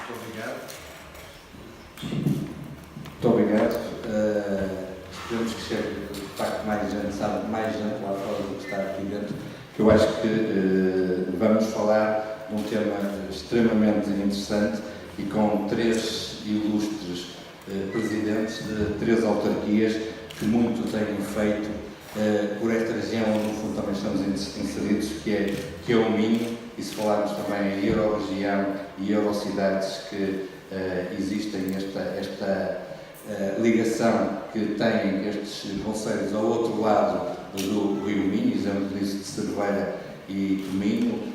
Muito obrigado. Muito obrigado. Esperamos que chegue, de facto, mais gente, sabe, mais gente lá fora do que está aqui dentro, que eu acho que vamos falar de um tema extremamente interessante e com três ilustres presidentes de três autarquias que muito têm feito por esta região onde, no fundo, também estamos inseridos, que é o Minho, e se falarmos também em Euro-região e Euro-cidades, que existem esta ligação que têm estes concelhos ao outro lado do Rio Minho, exemplo disso de Cerveira e Minho,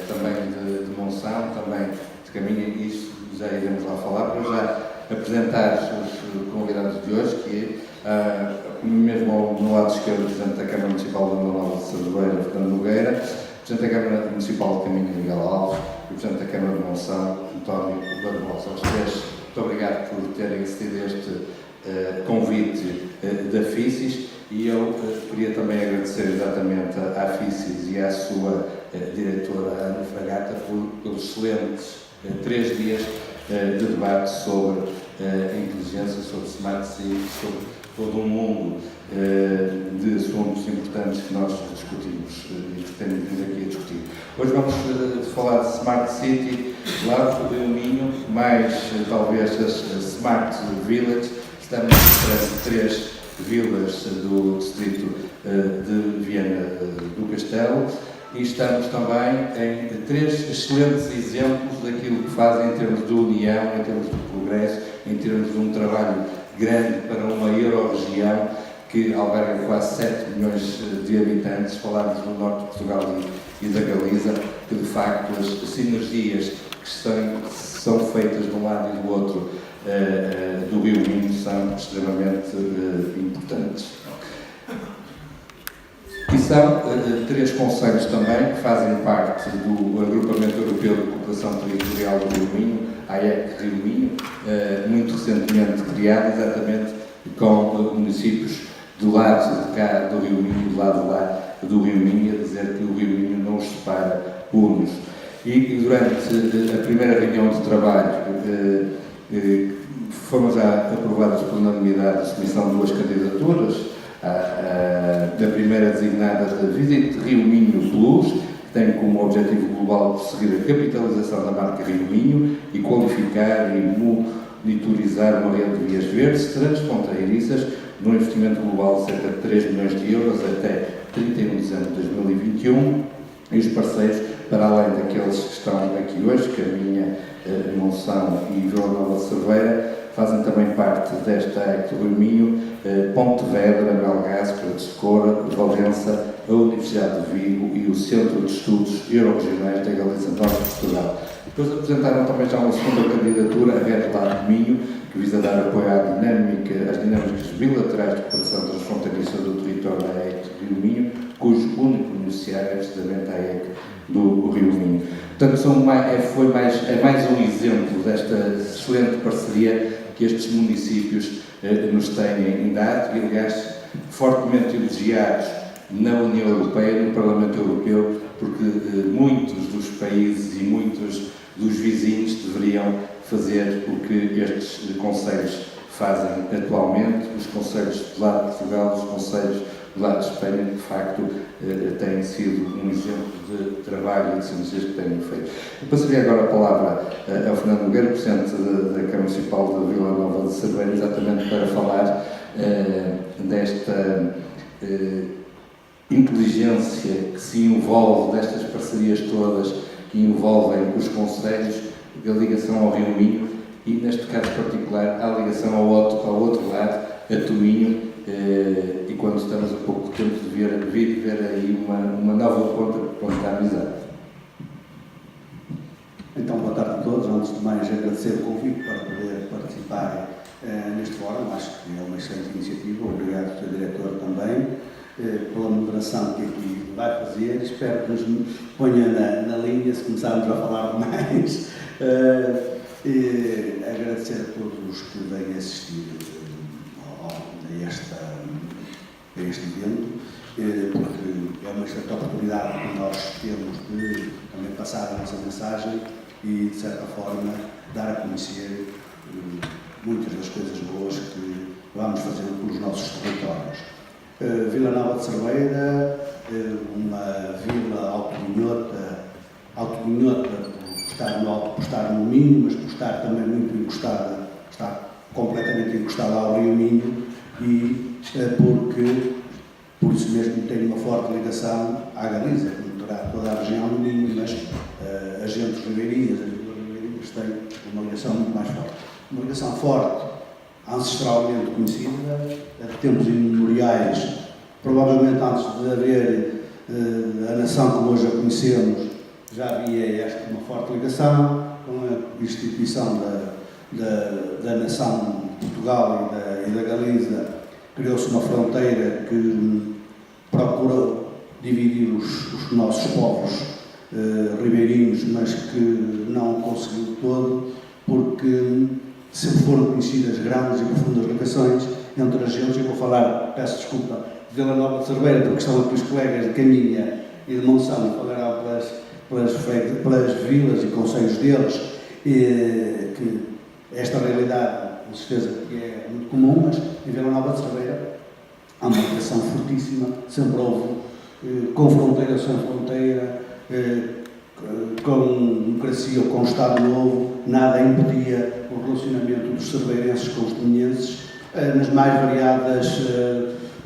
também de Monção, também de Caminha, e isso já iremos lá falar, para já apresentar os convidados de hoje, que mesmo no lado esquerdo, o Presidente da Câmara Municipal de Vila Nova de Cerveira, Fernando Nogueira, o Presidente da Câmara Municipal de Caminha, Miguel Alves, e o Presidente da Câmara de Monção, António Barbosa. Aos três, muito obrigado por terem acedido a este convite da FICIS, e eu queria também agradecer exatamente à FICIS e à sua diretora Ana Fragata pelos excelentes 3 dias de debate sobre a inteligência, sobre Smart City, sobre todo um mundo de assuntos importantes que nós discutimos e que temos vindo aqui a discutir. Hoje vamos falar de Smart City, lá do Rio Minho, mais talvez as Smart Village. Estamos entre 3 vilas do distrito de Viana do Castelo, e estamos também em 3 excelentes exemplos daquilo que fazem em termos de união, em termos de progresso, em termos de um trabalho grande para uma Euro-região que alberga quase 7 milhões de habitantes. Falarmos do norte de Portugal e da Galiza, que de facto as sinergias que são feitas de um lado e do outro do Rio Minho são extremamente importantes. E são 3 concelhos também que fazem parte do Agrupamento Europeu de Cooperação Territorial do Rio Minho, AEC Rio Minho, muito recentemente criado, exatamente com municípios do lado de cá do Rio Minho e do lado de lá do Rio Minho, a dizer que o Rio Minho não os separa unos. E durante a primeira reunião de trabalho foram já aprovadas por unanimidade a submissão de 2 candidaturas. Da primeira designada de Visit Rio Minho Plus, que tem como objetivo global perseguir a capitalização da marca Rio Minho e qualificar e monitorizar uma rede de vias verdes transfronteiriças num investimento global de cerca de 3 milhões de euros até 31 de dezembro de 2021, e os parceiros, para além daqueles que estão aqui hoje, Caminha, Monção e Vila Nova de Cerveira, fazem também parte desta AEC do Rio Minho, Pontevedra, Belgás, Paredes de Cora, Valença, a Universidade de Vigo e o Centro de Estudos Euro-Regionais da Galiza Norte de Portugal. Depois apresentaram também já uma segunda candidatura, a Red Lab Minho, que visa dar apoio às dinâmicas bilaterais de cooperação transfronteiriça do território da AEC do Rio Minho, cujo único beneficiário é precisamente a AEC do Rio Minho. Portanto, é mais um exemplo desta excelente parceria que estes municípios nos têm dado, e, aliás, fortemente elogiados na União Europeia, no Parlamento Europeu, porque muitos dos países e muitos dos vizinhos deveriam fazer o que estes concelhos fazem atualmente. Os concelhos do lado de Portugal, os concelhos do lado de Espanha, de facto, têm sido um exemplo de trabalho e de sinergias que têm feito. Eu passaria agora a palavra ao Fernando Nogueira, Presidente da Câmara Municipal de Vila Nova de Cerveira, exatamente para falar desta inteligência que se envolve, destas parcerias todas que envolvem os concelhos, da ligação ao Rio Minho e, neste caso particular, a ligação ao outro lado, a Tominho, e quando estamos a pouco tempo de ver aí uma nova ponta da amizade. Então, boa tarde a todos. Antes de mais, agradecer o convite para poder participar neste fórum. Acho que é uma excelente iniciativa. Obrigado, Sr. Diretor, também, pela moderação que aqui vai fazer. Espero que nos ponha na linha se começarmos a falar demais. Agradecer a todos que vêm assistir a este evento, porque é uma excelente oportunidade que nós temos de também passar a nossa mensagem e, de certa forma, dar a conhecer muitas das coisas boas que vamos fazendo pelos nossos territórios. Vila Nova de Cerveira, uma vila autominhota por estar no Minho, mas por estar também muito encostada, está completamente encostada ao Rio Minho e porque, por isso mesmo, tem uma forte ligação à Galiza, como terá toda a região do Minho, mas as gentes ribeirinhas, as vilas ribeirinhas têm uma ligação muito mais forte. Uma ligação forte, ancestralmente conhecida, de tempos imemoriais, provavelmente antes de haver a nação como hoje a conhecemos, já havia uma forte ligação com a instituição da nação de Portugal e da Galiza. Criou-se uma fronteira que procurou dividir os nossos povos ribeirinhos, mas que não conseguiu todo, porque sempre foram conhecidas grandes e profundas ligações entre as gentes. Eu vou falar, peço desculpa, de Vila Nova de Cerveira, porque estão aqui os colegas de Caminha e de Monção e falarão pelas vilas e concelhos deles, que esta realidade, com certeza, que é muito comum, mas em Vila Nova de Cerveira há uma ligação fortíssima, sempre houve, com fronteira ou sem fronteira, com democracia ou com Estado Novo, nada impedia o relacionamento dos cerveirenses com os tominhenses nas mais variadas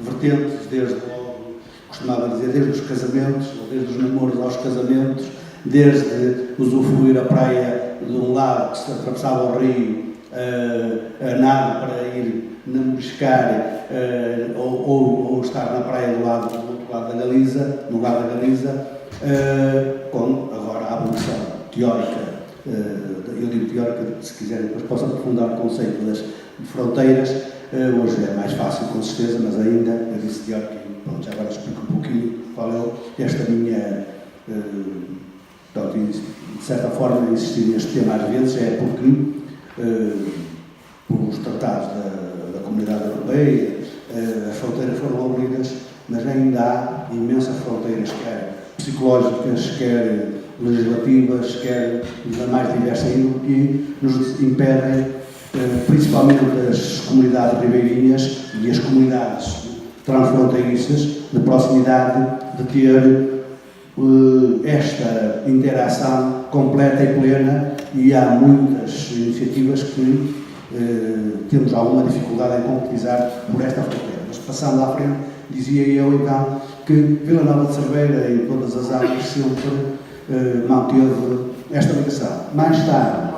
vertentes, desde logo, costumava dizer, desde os casamentos, ou desde os namoros aos casamentos, desde usufruir a praia de um lado que se atravessava o rio a nado para ir pescar ou estar na praia do outro lado da Galiza, no lado da Galiza, com agora a abolição teórica, eu digo teórica, se quiserem depois posso aprofundar o conceito das fronteiras, hoje é mais fácil com certeza, mas ainda, eu disse teórica, pronto, já agora explico um pouquinho qual é esta minha, de certa forma, insistir neste tema às vezes, é porque os tratados da Comunidade Europeia, as fronteiras foram abolidas, mas ainda há imensas fronteiras, quer psicológicas, quer legislativas, quer da mais diversa índole, que nos impedem, principalmente as comunidades ribeirinhas e as comunidades transfronteiriças de proximidade, de ter esta interação completa e plena, e há muitas iniciativas que temos alguma dificuldade em concretizar por esta fronteira. Mas passando à frente, dizia eu então que Vila Nova de Cerveira, em todas as áreas, sempre manteve esta ligação. Mais tarde,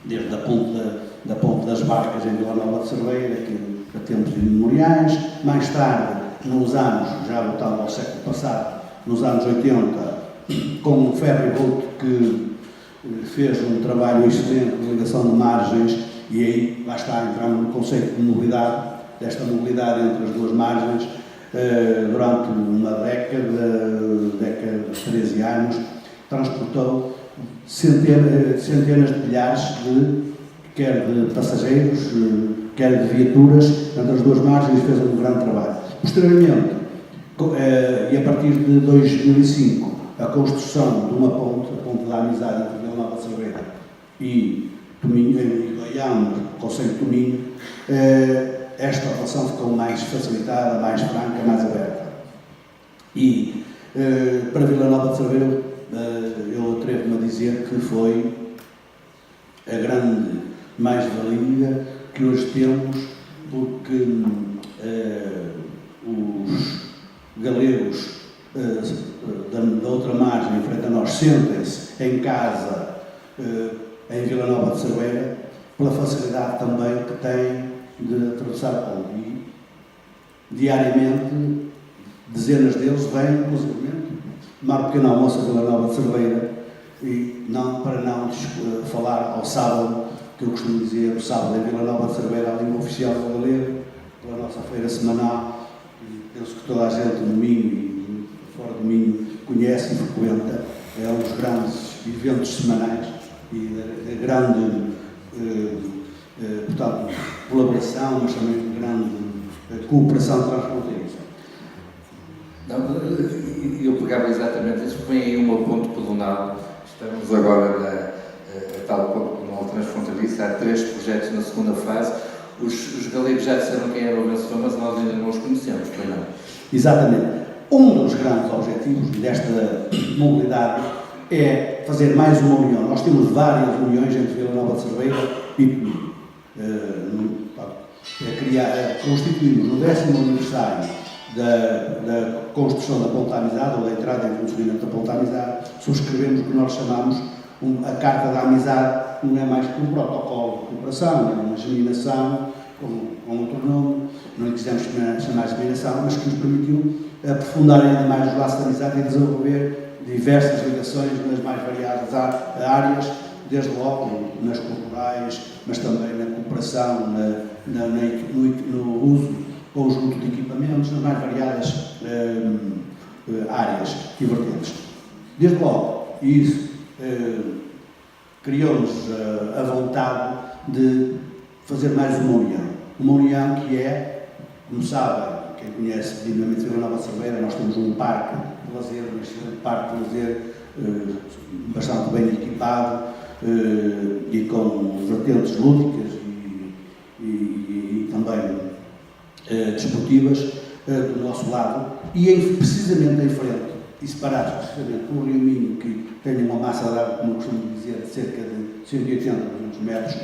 desde a ponte das Barcas em Vila Nova de Cerveira, que a tempos imemoriais, mais tarde, nos anos, já voltando ao século passado, nos anos 80, com o Ferry Boat, que fez um trabalho excelente de ligação de margens, e aí, lá está, entramos no conceito de mobilidade, desta mobilidade entre as duas margens, durante uma década de 13 anos, transportou centenas de milhares quer de passageiros, quer de viaturas, entre as duas margens, e fez um grande trabalho. Posteriormente, e a partir de 2005, a construção de uma ponte, a Ponte da Amizade entre Vila Nova de Cerveira e Baião, Concelho de Tominho, esta relação ficou mais facilitada, mais franca, mais aberta. E para Vila Nova de Cerveira, eu atrevo-me a dizer que foi a grande mais-valia que hoje temos, porque os galegos da outra margem, em frente a nós, sentem-se em casa em Vila Nova de Cerveira, pela facilidade também que têm de atravessar a ponte. E diariamente, dezenas deles vêm, inclusive, tomar um pequeno almoço a Vila Nova de Cerveira, e para não falar ao sábado, que eu costumo dizer, o sábado em Vila Nova de Cerveira, a língua oficial do galego, pela nossa feira semanal, e penso que toda a gente no Minho e fora do Minho conhece e frequenta, é um dos grandes eventos semanais e de grande, portanto, colaboração, mas também de grande cooperação transfronteiriça. Eu pegava exatamente isso, porque vem aí um ponto pedonal. Estamos agora tal como no transfronteiriço, há 3 projetos na segunda fase. Os galegos já disseram quem era o vencedor, mas nós ainda não os conhecemos, pois não? Exatamente. Um dos grandes objetivos desta mobilidade é fazer mais uma união. Nós temos várias uniões entre Vila Nova de Cerveira e Penedo. Constituímos no 10º aniversário da construção da Ponte da Amizade, ou da entrada em funcionamento da Ponte da Amizade, subscrevemos o que nós chamamos a Carta da Amizade, não é mais que um protocolo de cooperação, é uma germinação, com outro nome, não lhe quisemos chamar de germinação, mas que nos permitiu aprofundar ainda mais os laços de amizade e desenvolver diversas ligações nas mais variadas áreas, desde logo nas culturais, mas também na cooperação, no uso conjunto de equipamentos, nas mais variadas áreas e vertentes. Desde logo, isso criou-nos a vontade de fazer mais uma união que é, como sabem, quem conhece minimamente Vila Nova de Cerveira, nós temos um parque de lazer, um excelente parque de lazer, bastante bem equipado e com vertentes lúdicas e também desportivas do nosso lado, e precisamente em frente, e separados precisamente por um rio Minho que tem uma massa de água, como eu costumo dizer, de cerca de 180 a 200 metros,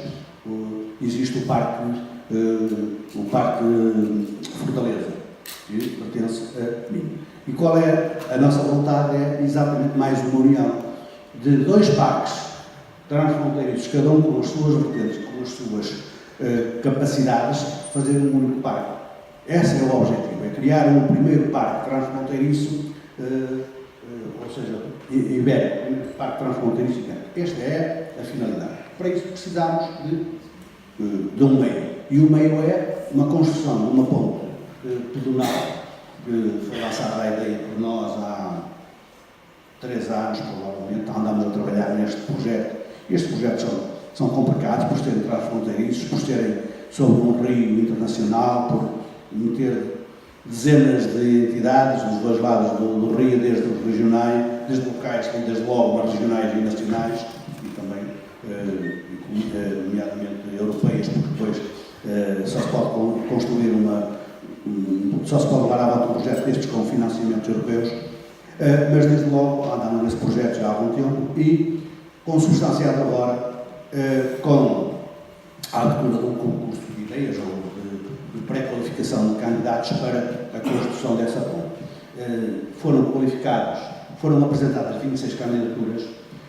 existe o Parque Fortaleza, que pertence a mim. E qual é a nossa vontade? É exatamente mais uma união de 2 parques transfronteiriços, cada um com as suas vertentes, com as suas capacidades, fazer um único parque. Esse é o objetivo, é criar um primeiro parque transfronteiriço, ou seja, ibérico, um parque transfronteiriço ibérico. Esta é a finalidade. Para isso precisamos de um meio. E o meio é uma construção de uma ponte pedonal, que foi lançada a ideia por nós há 3 anos, provavelmente, andamos a trabalhar neste projeto. Estes projetos são complicados por serem transfronteiriços, por serem sobre um rio internacional, por meter dezenas de entidades dos 2 lados do rio, desde os regionais, desde locais, desde logo as regionais e nacionais, e também, nomeadamente, europeias, porque depois só se pode construir só se pode levar à volta um projeto destes com financiamentos europeus, mas desde logo andamos nesse projeto já há algum tempo e consubstanciado agora com a abertura de um concurso de ideias ou de pré-qualificação de candidatos para a construção dessa ponte. Foram apresentadas 26 candidaturas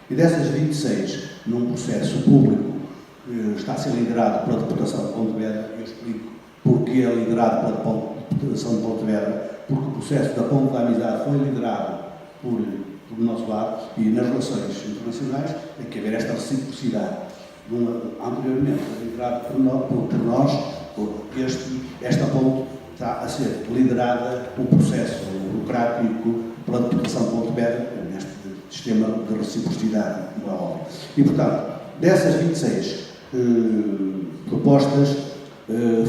e dessas 26, num processo público que está a ser liderado pela Deputação de Pontevedra, eu explico porque é liderado pela Deputação de Pontevedra, porque o processo da Ponte da Amizade foi liderado por nosso lado e nas relações internacionais tem que haver esta reciprocidade. Anteriormente foi liderado por nós, esta ponte está a ser liderada, o processo burocrático pela Deputação de Pontevedra, neste sistema de reciprocidade, como é óbvio. E, portanto, dessas 26 propostas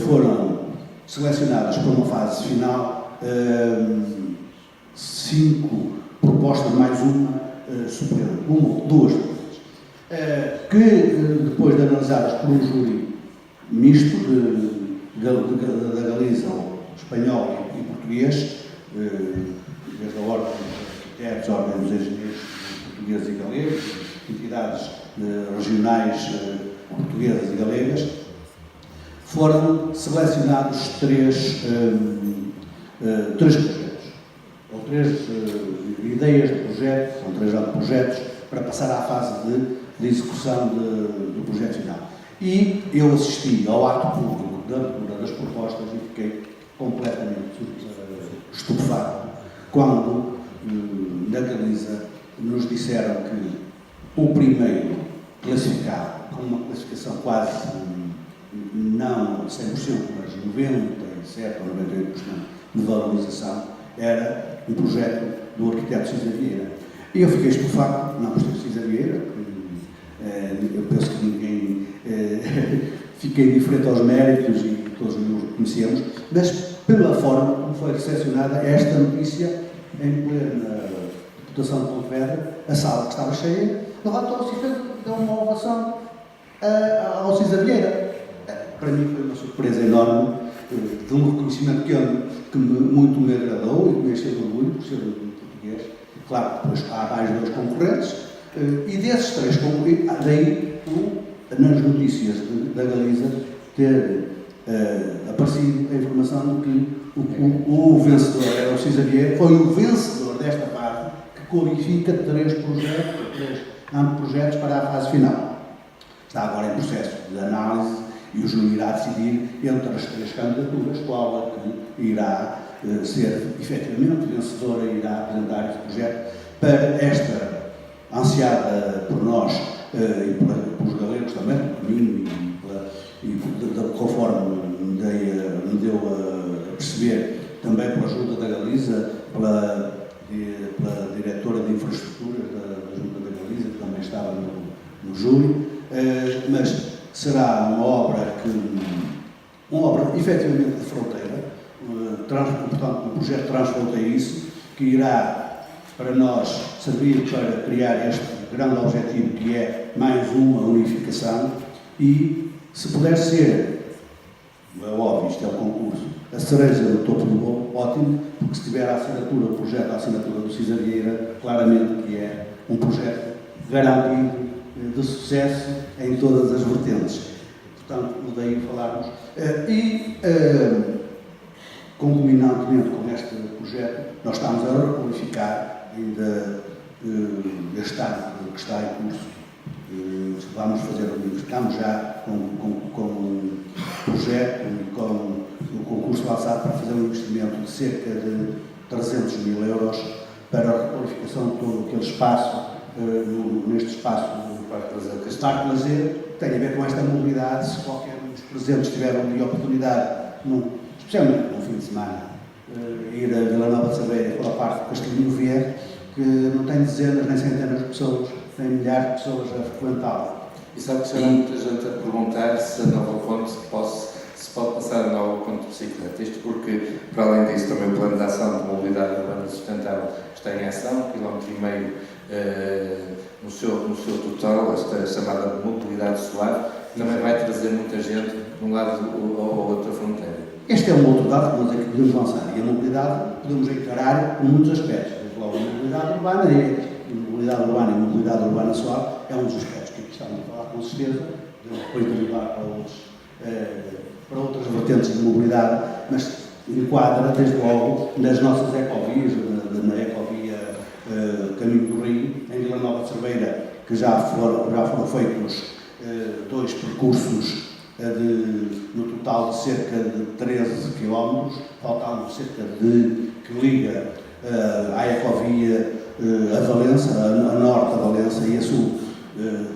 foram selecionadas para uma fase final 5 propostas mais uma superior, 2 que depois de analisadas por um júri misto da Galiza, espanhol e português, desde a ordem dos arquitetos, a ordem dos engenheiros portugueses e galegos, entidades regionais portuguesas e galegas, foram selecionados 3 projetos, ou 3 ideias de projetos, são 3 projetos, para passar à fase de execução do projeto final. E eu assisti ao ato público da abertura das propostas e fiquei completamente estupefato quando, na Galiza, nos disseram que o primeiro classificado, com uma classificação quase não 100%, mas 97% ou 98% de valorização, era um projeto do arquiteto César Vieira. E eu fiquei estupefacto, não gostei de César Vieira, eu penso que ninguém fiquei indiferente aos méritos e todos nos conhecemos, mas pela forma como foi recepcionada esta notícia em plena Deputação de Pontevedra, a sala que estava cheia, levantou-se e deu uma ovação ao Cisa Vieira. Para mim foi uma surpresa enorme, de um reconhecimento que muito me agradou e que me encheu de orgulho por ser um português. Claro, depois há mais 2 concorrentes, e desses 3 concorrentes, daí nas notícias da Galiza ter aparecido a informação de que o vencedor era o Cisa Vieira, foi o vencedor desta fase que qualifica 3 projetos para a fase final. Está agora em processo de análise e o júri irá decidir entre as 3 candidaturas qual é que irá ser efetivamente vencedora e irá apresentar esse projeto para esta ansiada por nós e pelos galegos também, por mim conforme me deu a perceber, também pela Junta da Galiza, pela diretora de infraestruturas da Junta da Galiza, que também estava no júri, mas será uma obra efetivamente de fronteira, portanto, um projeto transfronteiriço que irá para nós servir para criar este grande objetivo que é mais uma unificação e, se puder ser, é óbvio, isto é o concurso, a cereja no topo do bolo, ótimo, porque se tiver a assinatura, o projeto, a assinatura do Cisa Vieira, claramente que é um projeto garantido de sucesso em todas as vertentes. Portanto, daí falarmos. Concomitantemente com este projeto, nós estamos a requalificar ainda este ano que está em curso. Vamos fazer, estamos já com um projeto e com o concurso lançado para fazer um investimento de cerca de 300 mil euros para a requalificação de todo aquele espaço, neste espaço do Parque de Lazer, que tem a ver com esta mobilidade. Se qualquer um dos presentes tiver a oportunidade, especialmente no fim de semana, ir a Vila Nova de Cerveira pela parte de Castelhinho Vier, que não tem dezenas nem centenas de pessoas, tem milhares de pessoas a frequentá-la. E sabe que será muita gente a perguntar se a Nova Ponte se pode passar a Nova Ponte de bicicleta. Isto porque, para além disso, também o Plano de Ação de Mobilidade Urbana Sustentável está em ação, 1,5 km no seu total, esta chamada mobilidade suave, também vai trazer muita gente de um lado ou outra fronteira. Este é um outro dado que nós aqui podemos lançar, e a mobilidade podemos encarar por muitos aspectos. Desde logo a mobilidade urbana, e mobilidade urbana suave é um dos aspectos que aqui estamos a falar com certeza, depois de levar para outras vertentes de mobilidade, mas enquadra desde logo nas nossas ecovias, na ecovia Caminho do Rio, em Vila Nova de Cerveira, que já foram feitos 2 percursos no total de cerca de 13 km, faltando cerca que liga à ecovia a Valença, a norte da Valença e a sul,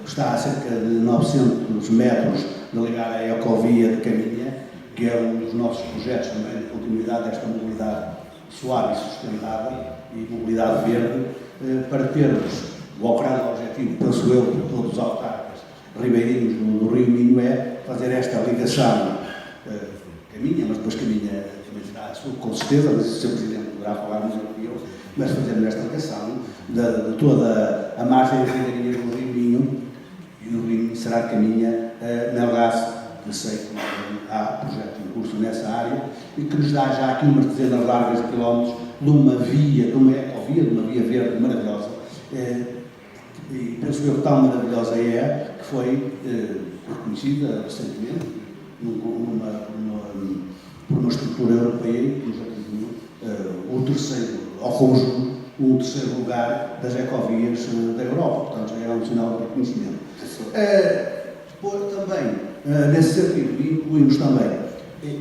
está a cerca de 900 metros de ligar à ecovia de Caminha, que é um dos nossos projetos também de continuidade desta mobilidade suave e sustentável e mobilidade verde, para termos o grande objetivo, penso eu, para todos os autarcas ribeirinhos do Rio Minho, é fazer esta ligação Caminha, mas depois Caminha também será a sua, com certeza, mas o Sr. Presidente poderá falar melhor que eu, mas fazermos esta ligação de toda a margem ribeirinha do Rio Minho, e do Rio Minho será Caminha na Laço, que sei que há projeto em curso nessa área, e que nos dá já aqui umas dezenas largas de quilómetros de uma via, de uma ecovia, de uma via verde maravilhosa. E penso eu que tão maravilhosa que foi reconhecida recentemente por uma estrutura europeia que nos atribuiu o terceiro lugar das ecovias da Europa, portanto já é um sinal de reconhecimento. Depois também, nesse sentido, incluímos também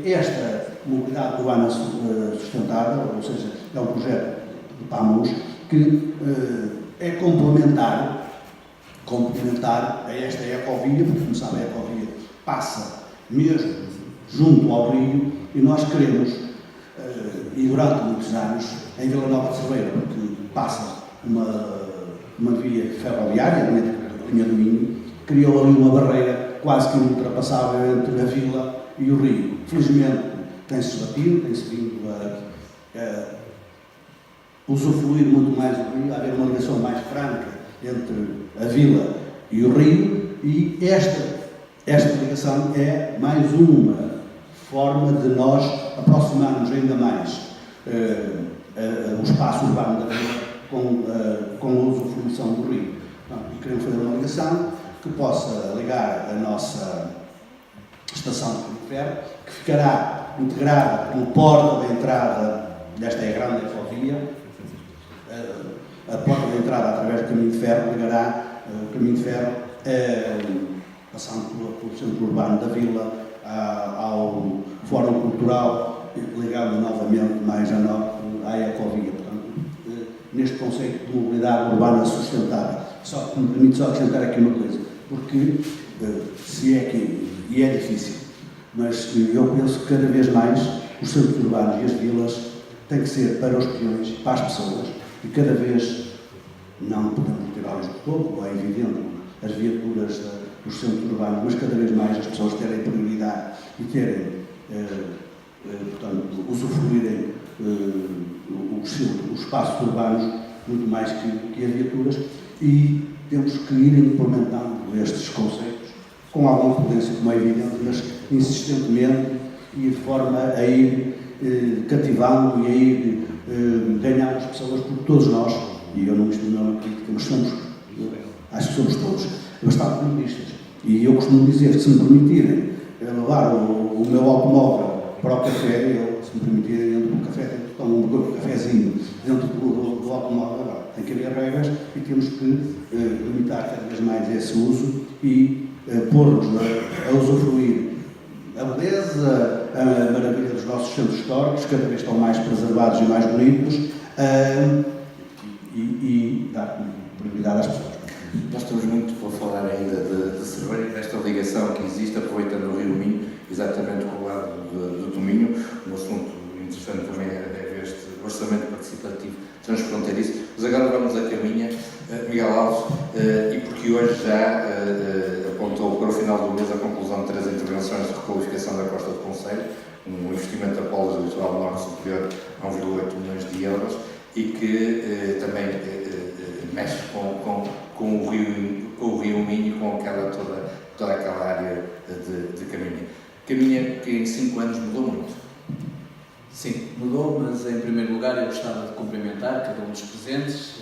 esta mobilidade urbana sustentável, ou seja, é um projeto de PAMUS que é complementar a esta ecovia, porque, como sabe, a ecovia passa mesmo junto ao rio e nós queremos, e durante muitos anos, em Vila Nova de Cerveira, porque passa uma via ferroviária, a linha do Minho, criou ali uma barreira quase que ultrapassável entre a vila e o rio. Felizmente tem-se batido, tem-se vindo a usufruir muito mais do rio, a haver uma ligação mais franca entre a vila e o rio, e esta esta ligação é mais uma forma de nós aproximarmos ainda mais o espaço urbano da vila com a usufruição do rio. E queremos fazer uma ligação que possa ligar a nossa estação de ferro, que ficará integrada como porta de entrada desta grande ecovia. A porta de entrada através do caminho de ferro ligará o caminho de ferro, passando pelo centro urbano da vila, ao Fórum Cultural, ligando novamente mais a norte à ecovia. Portanto, neste conceito de mobilidade urbana sustentável. Só que me permite só acrescentar aqui uma coisa, porque se é que, e é difícil, mas eu penso que cada vez mais os centros urbanos e as vilas têm que ser para os peões, para as pessoas, e cada vez não podemos ter olhos de fogo, é evidente, as viaturas dos centros urbanos, mas cada vez mais as pessoas terem prioridade e terem, portanto, usufruírem os espaços urbanos muito mais que as viaturas, e temos que ir implementando estes conceitos com alguma prudência, como é evidente, mas insistentemente e de forma a ir cativando e a ir ganhando as pessoas, porque todos nós, e eu não me exprimo uma crítica, mas acho que somos todos bastante comunistas. E eu costumo dizer que, se me permitirem levar o meu automóvel para o café, se me permitirem, dentro do café, tomo um cafezinho dentro do automóvel, agora tem que haver regras e temos que limitar cada vez mais esse uso e pôr-nos a usufruir a beleza, a maravilha dos nossos centros históricos, cada vez estão mais preservados e mais bonitos, e dar prioridade às pessoas. Nós temos muito para falar ainda de Cerveira, desta ligação que existe, aproveitando o Rio Minho, exatamente com o lado do Minho. Um assunto interessante também é ver este orçamento participativo transfronteiriço. Mas agora vamos a caminha, Miguel Alves, e porque hoje já apontou para o final do mês a conclusão de 3 intervenções de requalificação da costa do Concelho, um investimento da Polos do Litoral Norte superior a 1,8 milhões de euros, e que também mexe com o Rio Minho, com toda aquela área de caminha. Caminha que em 5 anos mudou muito. Sim, mudou, mas em primeiro lugar eu gostava de cumprimentar cada um dos presentes,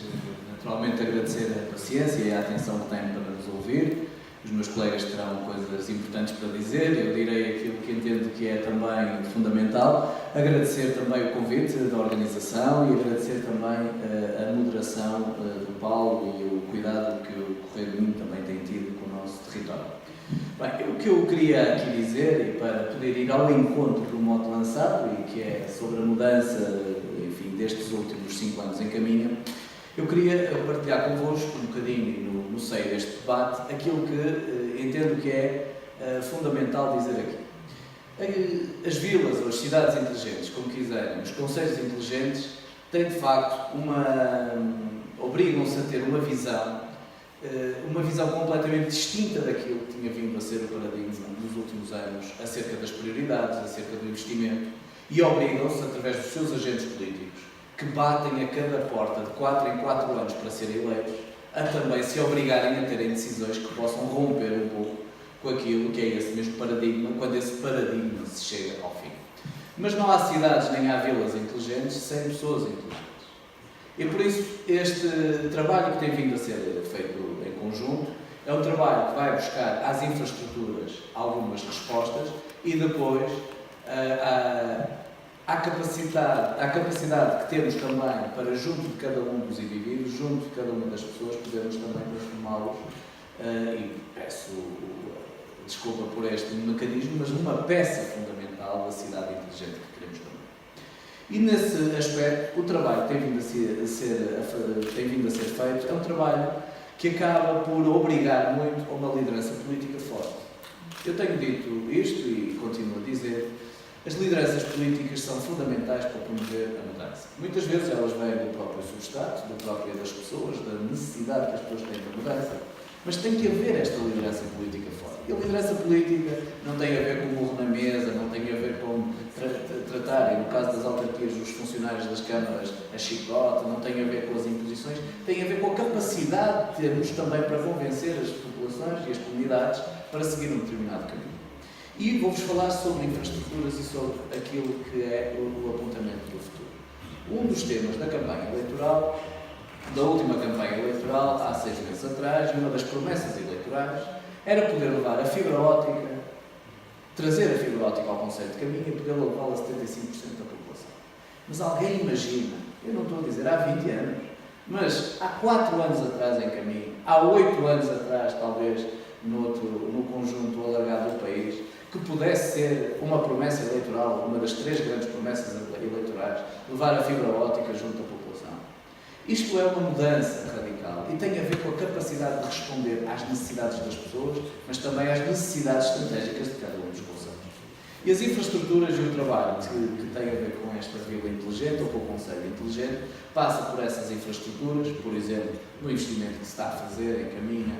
naturalmente agradecer a paciência e a atenção que têm para nos ouvir. Os meus colegas terão coisas importantes para dizer, eu direi aquilo que entendo que é também fundamental. Agradecer também o convite da organização e agradecer também a moderação do Paulo e o cuidado que o Correio Minho também tem tido com o nosso território. Bem, o que eu queria aqui dizer, e para poder ir ao encontro do mote lançado, e que é sobre a mudança, enfim, destes últimos 5 anos em caminho, eu queria partilhar convosco um bocadinho no seio deste debate aquilo que entendo que é fundamental dizer aqui. As vilas ou as cidades inteligentes, como quiserem, os concelhos inteligentes, têm de facto obrigam-se a ter uma visão completamente distinta daquilo que tinha vindo a ser o paradigma nos últimos anos acerca das prioridades, acerca do investimento, e obrigam-se, através dos seus agentes políticos, que batem a cada porta de 4 em 4 anos para serem eleitos, a também se obrigarem a terem decisões que possam romper um pouco com aquilo que é esse mesmo paradigma, quando esse paradigma se chega ao fim. Mas não há cidades nem há vilas inteligentes sem pessoas inteligentes. E por isso este trabalho que tem vindo a ser feito em conjunto é um trabalho que vai buscar às infraestruturas algumas respostas e depois à capacidade que temos também para, junto de cada um dos indivíduos, junto de cada uma das pessoas, podermos também transformá-los, e peço desculpa por este mecanismo, mas numa peça fundamental da cidade inteligente que queremos também. E nesse aspecto, o trabalho que tem vindo a ser feito é um trabalho que acaba por obrigar muito a uma liderança política forte. Eu tenho dito isto e continuo a dizer, as lideranças políticas são fundamentais para promover a mudança. Muitas vezes elas vêm do próprio substrato, das pessoas, da necessidade que as pessoas têm de mudança, mas tem que haver esta liderança política forte. E a liderança política não tem a ver com o burro na mesa, não tem a ver com tratarem, no caso das autarquias, os funcionários das câmaras a chicote, não tem a ver com as imposições, tem a ver com a capacidade que temos também para convencer as populações e as comunidades prioridades para seguir um determinado caminho. E vou-vos falar sobre infraestruturas e sobre aquilo que é o apontamento do futuro. Um dos temas da campanha eleitoral, da última campanha eleitoral, há 6 meses atrás, e uma das promessas eleitorais era poder levar a fibra óptica, trazer a fibra óptica ao conceito de caminho e poder levá-la a 75% da população. Mas alguém imagina, eu não estou a dizer há 20 anos, mas há 4 anos atrás em caminho, há 8 anos atrás, talvez, no conjunto alargado do país, que pudesse ser uma promessa eleitoral, uma das 3 grandes promessas eleitorais, levar a fibra óptica junto à população. Isto é uma mudança radical e tem a ver com a capacidade de responder às necessidades das pessoas, mas também às necessidades estratégicas de cada um dos concelhos. E as infraestruturas e o trabalho que tem a ver com esta vila inteligente ou com o concelho inteligente passa por essas infraestruturas, por exemplo, no investimento que se está a fazer em caminho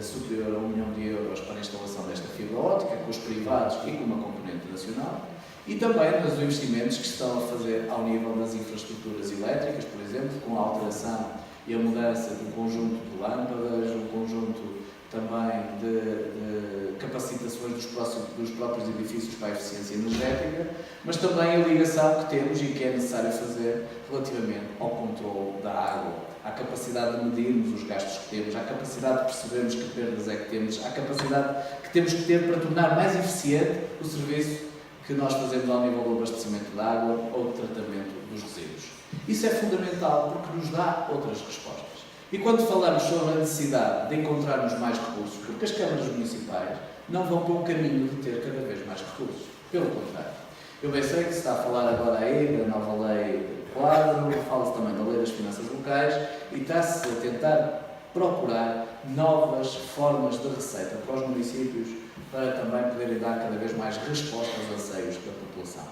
superior a 1 milhão de euros para a instalação desta fibra óptica, com os privados e com uma componente nacional, e também nos investimentos que se estão a fazer ao nível das infraestruturas elétricas, por exemplo, com a alteração e a mudança do conjunto de lâmpadas, um conjunto também de capacitações dos próprios edifícios para a eficiência energética, mas também a ligação que temos e que é necessário fazer relativamente ao controle da água, à capacidade de medirmos os gastos que temos, à capacidade de percebermos que perdas é que temos, à capacidade que temos que ter para tornar mais eficiente o serviço que nós fazemos ao nível do abastecimento de água ou de tratamento dos resíduos. Isso é fundamental porque nos dá outras respostas. E quando falamos sobre a necessidade de encontrarmos mais recursos, porque as câmaras municipais não vão para um caminho de ter cada vez mais recursos. Pelo contrário. Eu bem sei que se está a falar agora aí da nova lei quadro, fala-se também da lei das finanças locais e está-se a tentar procurar novas formas de receita para os municípios para também poderem dar cada vez mais respostas aos anseios da população.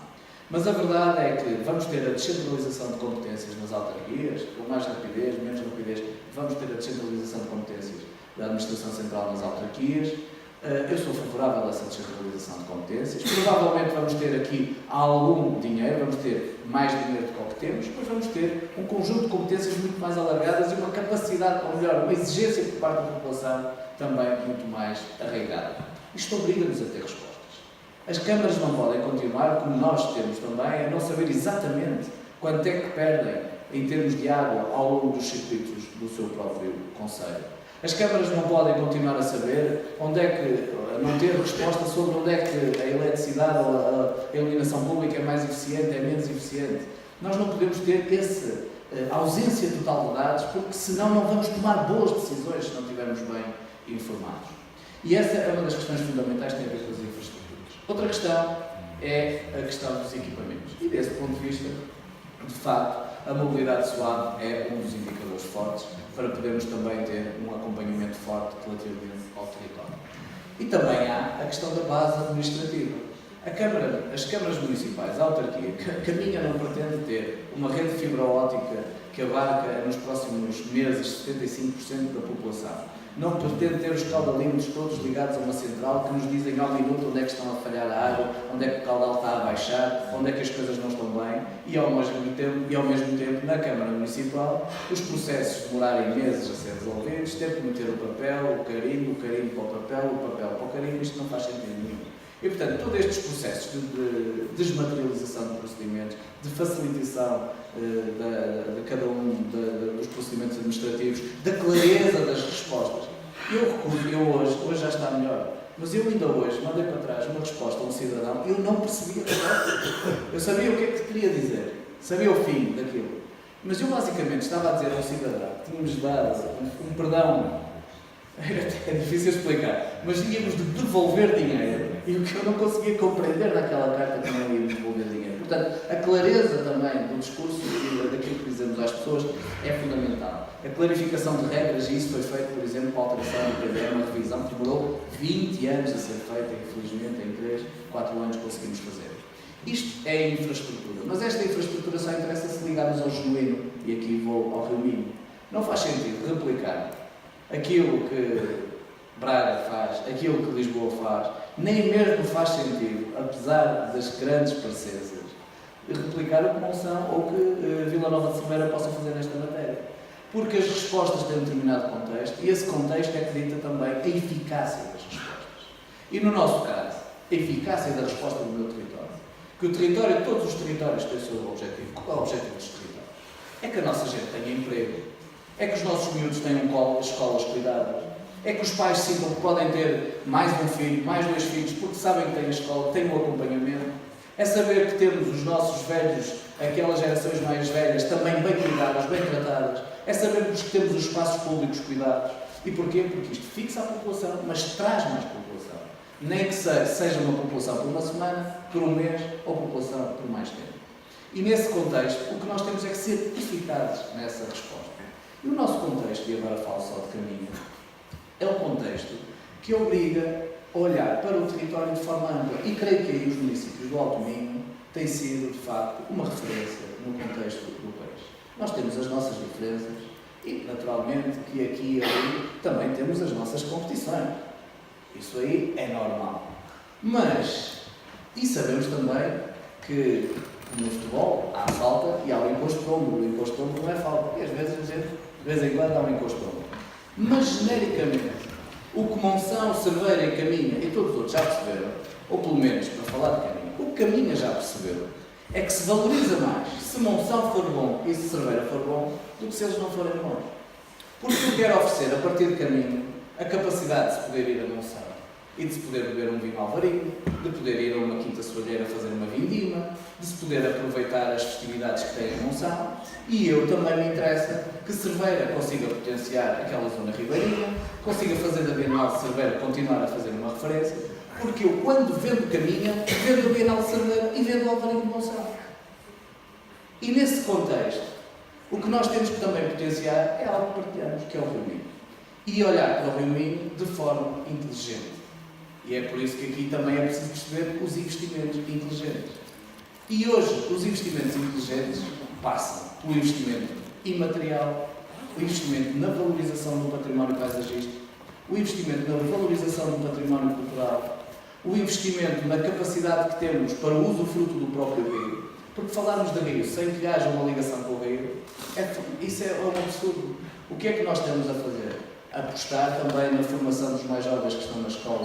Mas a verdade é que vamos ter a descentralização de competências nas autarquias, com mais rapidez, menos rapidez, vamos ter a descentralização de competências da administração central nas autarquias. Eu sou favorável a essa descentralização de competências. Provavelmente vamos ter aqui algum dinheiro, vamos ter mais dinheiro do que o que temos, mas vamos ter um conjunto de competências muito mais alargadas e uma capacidade, ou melhor, uma exigência por parte da população também muito mais arraigada. Isto obriga-nos a ter respostas. As câmaras não podem continuar, como nós temos também, a não saber exatamente quanto é que perdem em termos de água ao longo dos circuitos do seu próprio concelho. As câmaras não podem continuar a saber onde é que, não ter resposta sobre onde é que a eletricidade ou a iluminação pública é mais eficiente, é menos eficiente. Nós não podemos ter essa ausência total de dados, porque senão não vamos tomar boas decisões se não estivermos bem informados. E essa é uma das questões fundamentais que tem a ver com as infraestruturas. Outra questão é a questão dos equipamentos. E desse ponto de vista, de facto, a mobilidade suave é um dos indicadores fortes para podermos também ter um acompanhamento forte relativamente ao território. E também há a questão da base administrativa. As câmaras municipais, a autarquia, caminha não pretende ter uma rede de fibra óptica que abarca nos próximos meses 75% da população. Não pretende ter os caudalímetros todos ligados a uma central que nos dizem ao minuto onde é que estão a falhar a água, onde é que o caudal está a baixar, onde é que as coisas não estão bem e ao mesmo tempo na Câmara Municipal os processos demorarem meses a ser resolvidos, ter que meter o papel, o carimbo para o papel para o carimbo, isto não faz sentido nenhum. E, portanto, todos estes processos de desmaterialização de procedimentos, de facilitação de cada um dos procedimentos administrativos, da clareza das respostas. Hoje já está melhor, mas eu ainda hoje mandei para trás uma resposta a um cidadão e eu não percebia a resposta. Eu sabia o que é que queria dizer, sabia o fim daquilo. Mas eu basicamente estava a dizer a um cidadão que tínhamos dado um perdão. É difícil explicar, mas tínhamos de devolver dinheiro e o que eu não conseguia compreender naquela carta que não ia devolver dinheiro. Portanto, a clareza também do discurso e daquilo que dizemos às pessoas é fundamental. A clarificação de regras, e isso foi feito, por exemplo, com a alteração do PDM, uma revisão que demorou 20 anos a ser feita e, infelizmente, em 3, 4 anos conseguimos fazer. Isto é infraestrutura, mas esta infraestrutura só interessa se ligarmos ao genuíno, e aqui vou ao Rio Minho. Não faz sentido replicar aquilo que Braga faz, aquilo que Lisboa faz, nem mesmo faz sentido, apesar das grandes parecenças, replicar o que Monção ou que Vila Nova de Cerveira possa fazer nesta matéria. porque as respostas têm um determinado contexto e esse contexto é que dita também a eficácia das respostas. E no nosso caso, a eficácia da resposta do meu território, que o território, todos os territórios têm o seu objetivo. Qual é o objetivo dos territórios? É que a nossa gente tenha emprego, é que os nossos miúdos tenham escolas cuidadas, é que os pais sintam que podem ter mais um filho, mais 2 filhos, porque sabem que têm a escola, têm o acompanhamento. É saber que temos os nossos velhos, aquelas gerações mais velhas, também bem cuidadas, bem tratadas. É saber que temos os espaços públicos cuidados. E porquê? Porque isto fixa a população, mas traz mais população. Nem que seja uma população por uma semana, por um mês, ou população por mais tempo. E nesse contexto, o que nós temos é que ser eficazes nessa resposta. E o nosso contexto, e agora falo só de caminho, é um contexto que obriga a olhar para o território de forma ampla. E creio que aí os municípios do Alto Minho têm sido, de facto, uma referência no contexto do país. Nós temos as nossas diferenças e, naturalmente, que aqui e ali também temos as nossas competições. Isso aí é normal. E sabemos também que no futebol há falta e há o encosto de ombro. O encosto de ombro não é falta. E às vezes a gente, de vez em quando, há um encosto de ombro. Mas, genericamente, o que Monção, Cerveira e Caminha, e todos os outros já perceberam, ou pelo menos, para falar de Caminha, o que Caminha já percebeu é que se valoriza mais se Monção for bom e se Cerveira for bom, do que se eles não forem bons. Porque eu quero oferecer, a partir de Caminho, a capacidade de se poder ir a Monção e de se poder beber um vinho alvarinho, de poder ir a uma quinta soalheira fazer uma vindima, de se poder aproveitar as festividades que tem em Monção, e eu também me interessa que Cerveira consiga potenciar aquela zona ribeirinha, consiga fazer da Bienal de Cerveira continuar a fazer uma referência, porque eu, quando vendo Caminha, vendo a Bienal de Cerveira e vendo o Alvarinho de Monção. E nesse contexto, o que nós temos que também potenciar é algo que partilhamos, que é o Rio Minho. E olhar para o Rio Minho de forma inteligente. E é por isso que aqui também é preciso perceber os investimentos inteligentes. E hoje, os investimentos inteligentes passam pelo investimento imaterial, o investimento na valorização do património paisagístico, o investimento na valorização do património cultural, o investimento na capacidade que temos para o usufruto do próprio rio. Porque falarmos de rio sem que haja uma ligação com o rio, isso é um absurdo. O que é que nós temos a fazer? Apostar também na formação dos mais jovens que estão na escola.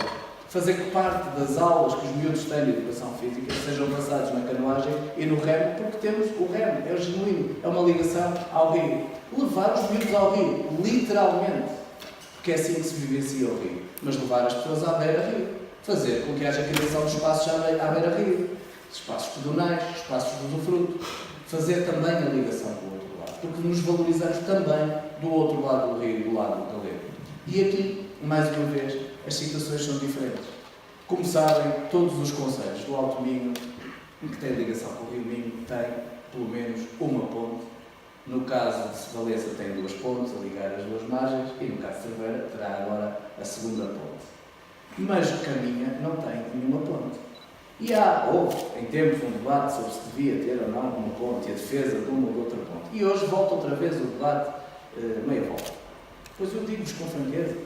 Fazer que parte das aulas que os miúdos têm de educação física sejam passados na canoagem e no remo, porque temos o remo, é o genuíno, é uma ligação ao rio. Levar os miúdos ao rio, literalmente, porque é assim que se vivencia o rio. Mas levar as pessoas à beira-rio. Fazer com que haja criação de espaços à beira-rio. Espaços pedonais, espaços de usufruto. Fazer também a ligação com o outro lado, porque nos valorizamos também do outro lado do rio, do lado galego. E aqui, mais uma vez, as situações são diferentes. Como sabem, todos os concelhos do Alto Minho, que têm ligação com o Rio Minho, têm pelo menos uma ponte. No caso de Valença tem 2 pontes a ligar as 2 margens e no caso de Cerveira terá agora a segunda ponte. Mas Caminha não tem nenhuma ponte. E houve em tempos um debate sobre se devia ter ou não uma ponte e a defesa de uma ou de outra ponte. E hoje volta outra vez o debate meia volta. Pois eu digo-vos com franqueza,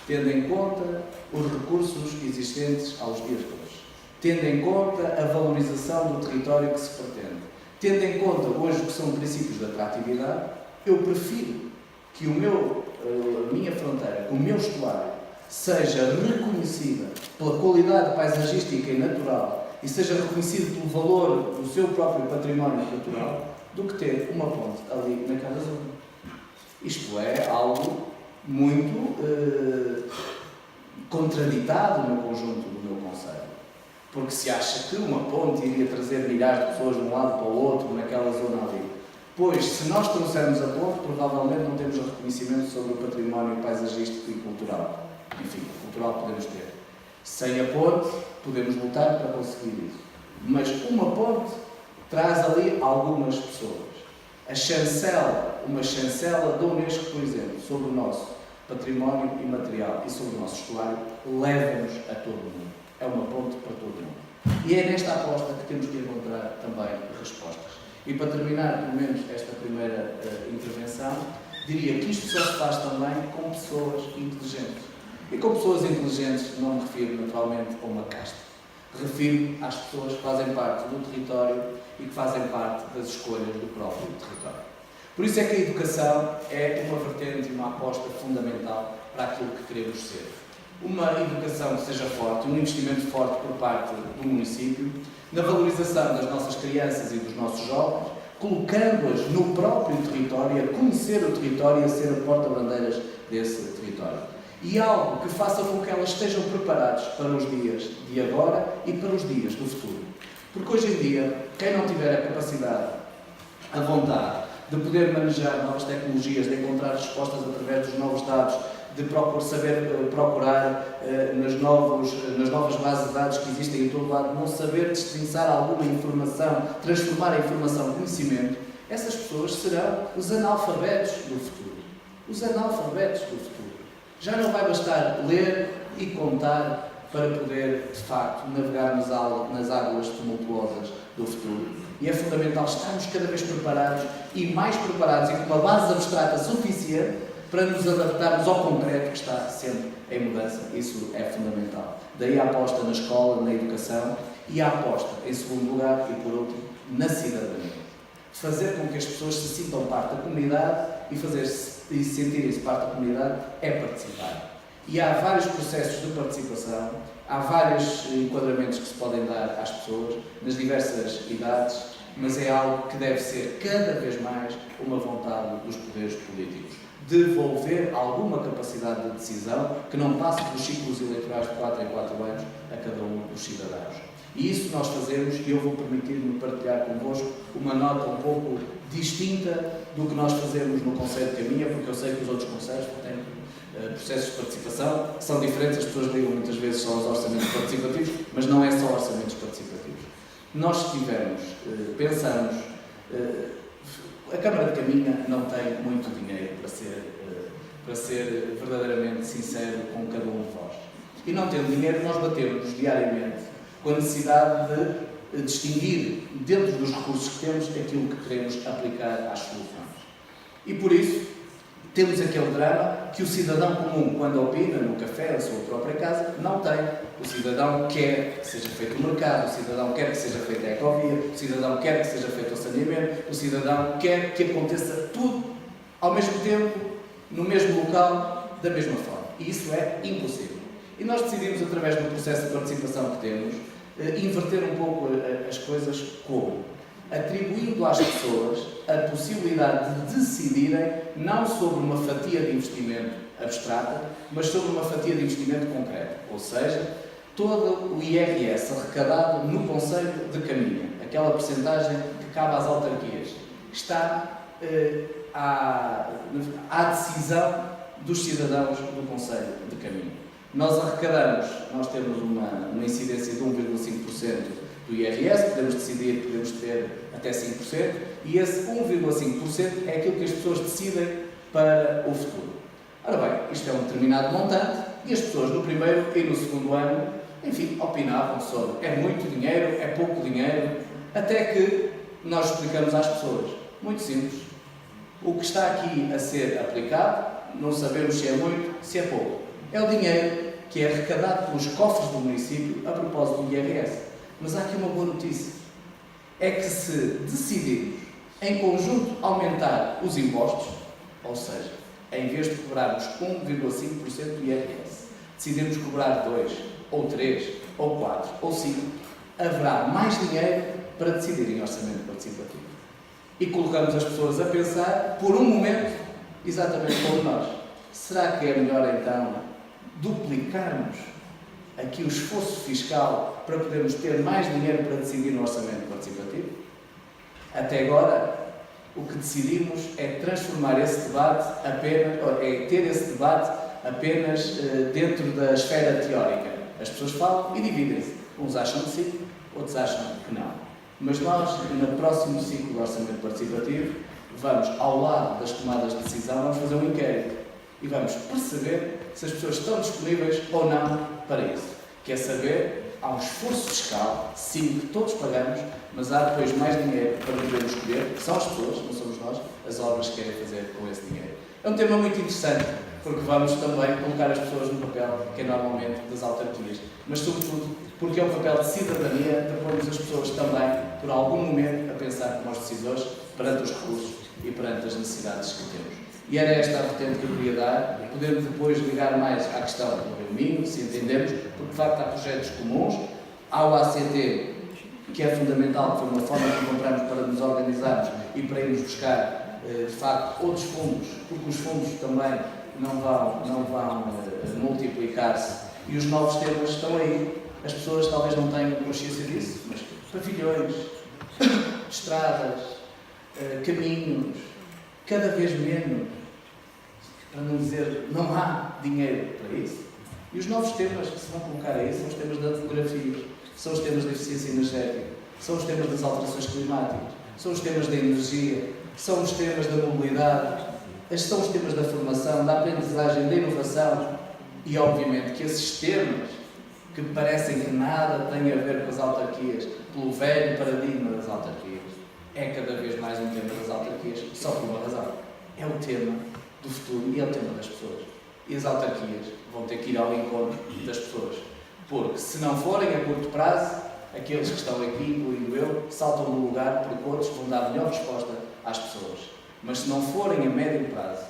tendo em conta os recursos existentes aos dias de hoje, tendo em conta a valorização do território que se pretende, tendo em conta hoje o que são princípios de atratividade, eu prefiro que a minha fronteira, o meu estuário, seja reconhecida pela qualidade paisagística e natural e seja reconhecido pelo valor do seu próprio património natural, do que ter uma ponte ali naquela zona. Isto é algo muito contraditado no conjunto do meu concelho. Porque se acha que uma ponte iria trazer milhares de pessoas de um lado para o outro, naquela zona ali. Pois, se nós trouxermos a ponte, provavelmente não temos reconhecimento sobre o património paisagístico e cultural. Enfim, cultural podemos ter. Sem a ponte, podemos lutar para conseguir isso. Mas uma ponte traz ali algumas pessoas. A chancela, uma chancela da Unesco, por exemplo, sobre o nosso património imaterial e sobre o nosso estuário, leva-nos a todo o mundo. É uma ponte para todo o mundo. E é nesta aposta que temos que encontrar também respostas. E para terminar, pelo menos, esta primeira intervenção, diria que isto só se faz também com pessoas inteligentes. E com pessoas inteligentes não me refiro naturalmente a uma casta. Refiro às pessoas que fazem parte do território e que fazem parte das escolhas do próprio território. Por isso é que a educação é uma vertente e uma aposta fundamental para aquilo que queremos ser. Uma educação que seja forte, um investimento forte por parte do município, na valorização das nossas crianças e dos nossos jovens, colocando-as no próprio território, a conhecer o território e a ser a porta-bandeiras desse território. E algo que faça com que elas estejam preparadas para os dias de agora e para os dias do futuro. Porque hoje em dia, quem não tiver a capacidade, a vontade de poder manejar novas tecnologias, de encontrar respostas através dos novos dados, de saber procurar nas novas bases de dados que existem em todo lado, não saber destrinçar alguma informação, transformar a informação em conhecimento, essas pessoas serão os analfabetos do futuro. Os analfabetos do futuro. Já não vai bastar ler e contar para poder, de facto, navegar nas águas tumultuosas do futuro. E é fundamental estarmos cada vez preparados e mais preparados e com uma base abstrata suficiente para nos adaptarmos ao concreto que está sempre em mudança. Isso é fundamental. Daí a aposta na escola, na educação e a aposta, em segundo lugar e por último, na cidadania. Fazer com que as pessoas se sintam parte da comunidade e sentirem-se parte da comunidade é participar. E há vários processos de participação, há vários enquadramentos que se podem dar às pessoas, nas diversas idades, mas é algo que deve ser cada vez mais uma vontade dos poderes políticos. Devolver alguma capacidade de decisão que não passe dos ciclos eleitorais de 4 em 4 anos a cada um dos cidadãos. E isso nós fazemos, e eu vou permitir-me partilhar convosco uma nota um pouco distinta do que nós fazemos no Conselho de Caminha, porque eu sei que os outros conselhos têm processos de participação que são diferentes, as pessoas ligam muitas vezes só aos orçamentos participativos, mas não é só orçamentos participativos. Nós pensamos, a Câmara de Caminha não tem muito dinheiro para ser verdadeiramente sincero com cada um de vós. E não tendo dinheiro, nós batemos diariamente com a necessidade de distinguir, dentro dos recursos que temos, aquilo que queremos aplicar às soluções. E por isso, temos aquele drama que o cidadão comum, quando opina no café, na sua própria casa, não tem. O cidadão quer que seja feito o mercado, o cidadão quer que seja feita a ecovia, o cidadão quer que seja feito o saneamento, o cidadão quer que aconteça tudo ao mesmo tempo, no mesmo local, da mesma forma. E isso é impossível. E nós decidimos, através do processo de participação que temos, inverter um pouco as coisas como? Atribuindo às pessoas a possibilidade de decidirem não sobre uma fatia de investimento abstrata, mas sobre uma fatia de investimento concreto. Ou seja, todo o IRS arrecadado no Conselho de Caminha, aquela percentagem que cabe às autarquias, está à decisão dos cidadãos do Conselho de Caminha. Nós temos uma incidência de 1,5% do IRS, podemos decidir, podemos ter até 5%, e esse 1,5% é aquilo que as pessoas decidem para o futuro. Ora bem, isto é um determinado montante, e as pessoas no primeiro e no segundo ano, enfim, opinavam sobre é muito dinheiro, é pouco dinheiro, até que nós explicamos às pessoas, muito simples, o que está aqui a ser aplicado, não sabemos se é muito, se é pouco. É o dinheiro que é arrecadado pelos cofres do município a propósito do IRS. Mas há aqui uma boa notícia. É que se decidirmos, em conjunto, aumentar os impostos, ou seja, em vez de cobrarmos 1,5% do IRS, decidirmos cobrar 2, ou 3, ou 4, ou 5, haverá mais dinheiro para decidir em orçamento participativo. E colocamos as pessoas a pensar, por um momento, exatamente como nós. Será que é melhor, então, duplicarmos aqui o esforço fiscal para podermos ter mais dinheiro para decidir no orçamento participativo? Até agora, o que decidimos é transformar esse debate ter esse debate apenas dentro da esfera teórica. As pessoas falam e dividem-se. Uns acham que sim, outros acham que não. Mas nós, no próximo ciclo do orçamento participativo, vamos, ao lado das tomadas de decisão, vamos fazer um inquérito e vamos perceber se as pessoas estão disponíveis ou não para isso. Quer saber, há um esforço fiscal, sim, que todos pagamos, mas há depois mais dinheiro para podermos escolher, que são as pessoas, não somos nós, as obras que querem fazer com esse dinheiro. É um tema muito interessante, porque vamos também colocar as pessoas no papel que é normalmente das autarquias, mas sobretudo porque é um papel de cidadania de pormos as pessoas também, por algum momento, a pensar como os decisores perante os recursos e perante as necessidades que temos. E era esta a vertente que eu queria dar, podendo depois ligar mais à questão do Rio Minho, se entendemos, porque de facto há projetos comuns, há o ACT, que é fundamental, que foi uma forma que encontramos para nos organizarmos e para irmos buscar, de facto, outros fundos, porque os fundos também não vão multiplicar-se, e os novos temas estão aí. As pessoas talvez não tenham consciência disso, mas pavilhões, estradas, caminhos, cada vez menos, para não dizer, não há dinheiro para isso. E os novos temas que se vão colocar aí são os temas da demografia, são os temas da eficiência energética, são os temas das alterações climáticas, são os temas da energia, são os temas da mobilidade, são os temas da formação, da aprendizagem, da inovação e, obviamente, que esses temas que parecem que nada têm a ver com as autarquias, pelo velho paradigma das autarquias, é cada vez mais um tema das autarquias, só por uma razão. É o tema do futuro e é o tema das pessoas. E as autarquias vão ter que ir ao encontro das pessoas. Porque, se não forem a curto prazo, aqueles que estão aqui, incluindo eu, saltam do lugar porque outros vão dar melhor resposta às pessoas. Mas se não forem a médio prazo,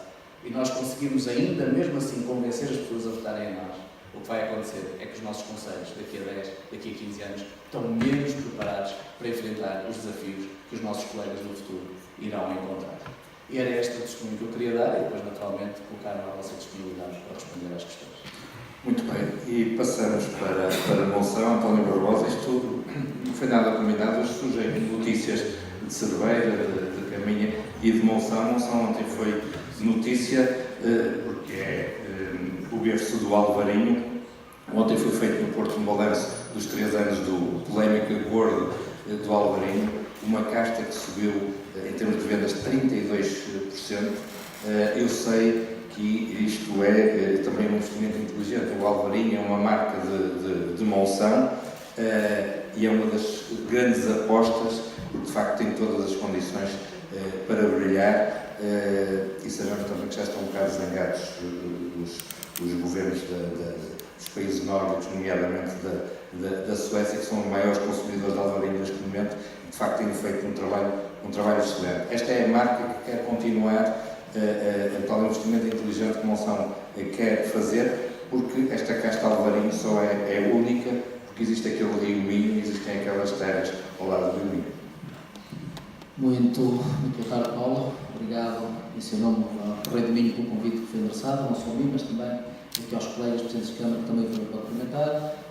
e nós conseguirmos ainda, mesmo assim, convencer as pessoas a votarem em nós, o que vai acontecer é que os nossos conselhos, daqui a 10, daqui a 15 anos, estão menos preparados para enfrentar os desafios que os nossos colegas no futuro irão encontrar. E era este o testemunho que eu queria dar e depois, naturalmente, colocar à vossa disponibilidade para responder às questões. Muito bem, e passamos para a moção. António Barbosa, isto não foi nada combinado, hoje surgem notícias de Cerveira, de Caminha e de Monção. Monção ontem foi notícia, porque é o berço do Alvarinho. Ontem foi feito no Porto um balanço dos 3 anos do polémico acordo do Alvarinho, uma casta que subiu em termos de vendas 32%. Eu sei que isto é também um investimento inteligente. O Alvarinho é uma marca de Monção e é uma das grandes apostas, porque de facto tem todas as condições para brilhar, e sabemos também que já estão um bocado zangados os governos dos países nórdicos, nomeadamente da Suécia, que são os maiores consumidores de Alvarinho neste momento, e de facto têm feito um trabalho excelente. Esta é a marca que quer continuar a tal investimento inteligente que Monção quer fazer, porque esta casta Alvarinho só é única, porque existe aquele Rio Minho e existem aquelas terras ao lado do Rio Minho. Muito boa tarde, Paulo. Obrigado em seu nome ao Rei do Minho pelo convite que foi endereçado, não só a mim, mas também aqui aos colegas presidentes de Câmara que também foram para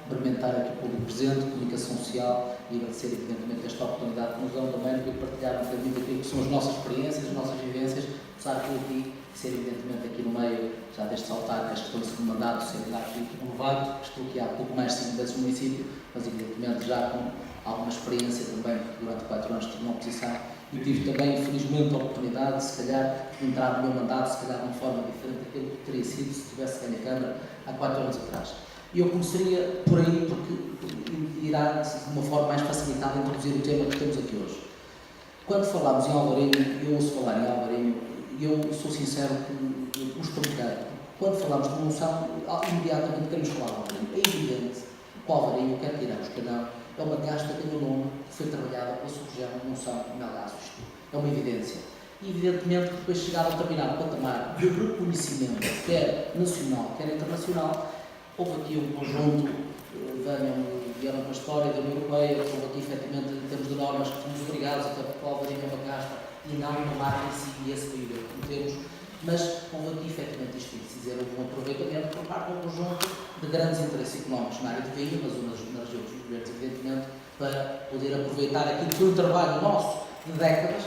cumprimentar aqui o público presente, comunicação social, e agradecer evidentemente esta oportunidade que nos dão também de partilhar um bocadinho daquilo que são as nossas experiências, as nossas vivências, apesar de aqui ser evidentemente aqui no meio já deste saltar, que questão de segundo mandato, ser aqui um novato, estou aqui há pouco mais de 5 vezes no município, mas evidentemente já com alguma experiência também, porque durante 4 anos estive na oposição e tive também, infelizmente, a oportunidade de, se calhar, entrar no meu mandato, se calhar de uma forma diferente daquilo que teria sido se tivesse ganho a Câmara há 4 anos atrás. E eu começaria por aí, porque irá, de uma forma mais facilitada, introduzir o tema que temos aqui hoje. Quando falamos em Alvarinho, eu ouço falar em Alvarinho, e eu sou sincero que custa um bocado. Quando falamos de Monção, imediatamente queremos falar de Alvarinho. É evidente que o Alvarinho, quer queiramos, que não, é uma casta que no nome que foi trabalhada pela sua região, Monção e Melgaço. Isto é uma evidência. E evidentemente que depois chegaram a determinado patamar de reconhecimento, quer nacional, quer internacional. Houve aqui um conjunto, vieram com a história da União Europeia, houve aqui efetivamente em termos de normas que fomos obrigados, até porque o Alvarinho é uma casta e não uma marca em si, e esse foi o erro que temos. Mas houve aqui efetivamente isto que dizer, houve um aproveitamento por parte de um conjunto de grandes interesses económicos na área de vinho, na região dos governos, evidentemente, para poder aproveitar aquilo que foi um trabalho nosso de décadas,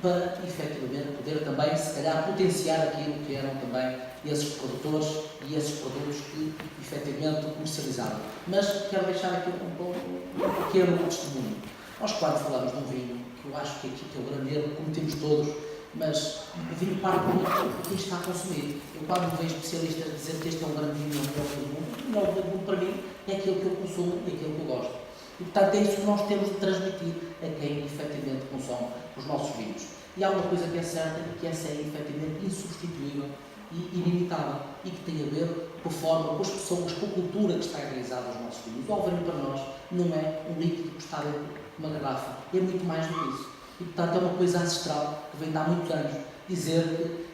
para efetivamente poder também, se calhar, potenciar aquilo que eram também esses produtores e esses produtos que efetivamente comercializavam. Mas quero deixar aqui um pequeno testemunho. Nós, quando falamos de um vinho, que eu acho que aqui que é o grande erro, cometemos todos, mas o vinho parte muito por quem está a consumir. Eu, quando me vejo especialistas dizer que este é um grande vinho, é o melhor do mundo, o melhor do mundo para mim é aquilo que eu consumo e aquilo que eu gosto. E, portanto, é isso que nós temos de transmitir a quem efetivamente consome os nossos vinhos. E há uma coisa que é certa, que essa é efetivamente insubstituível e ilimitável, e que tem a ver com a forma, com as pessoas, com a cultura que está realizada nos nossos vinhos. O Alvarinho para nós não é um líquido que está dentro de uma garrafa, é muito mais do que isso. E, portanto, é uma coisa ancestral que vem de há muitos anos. Dizer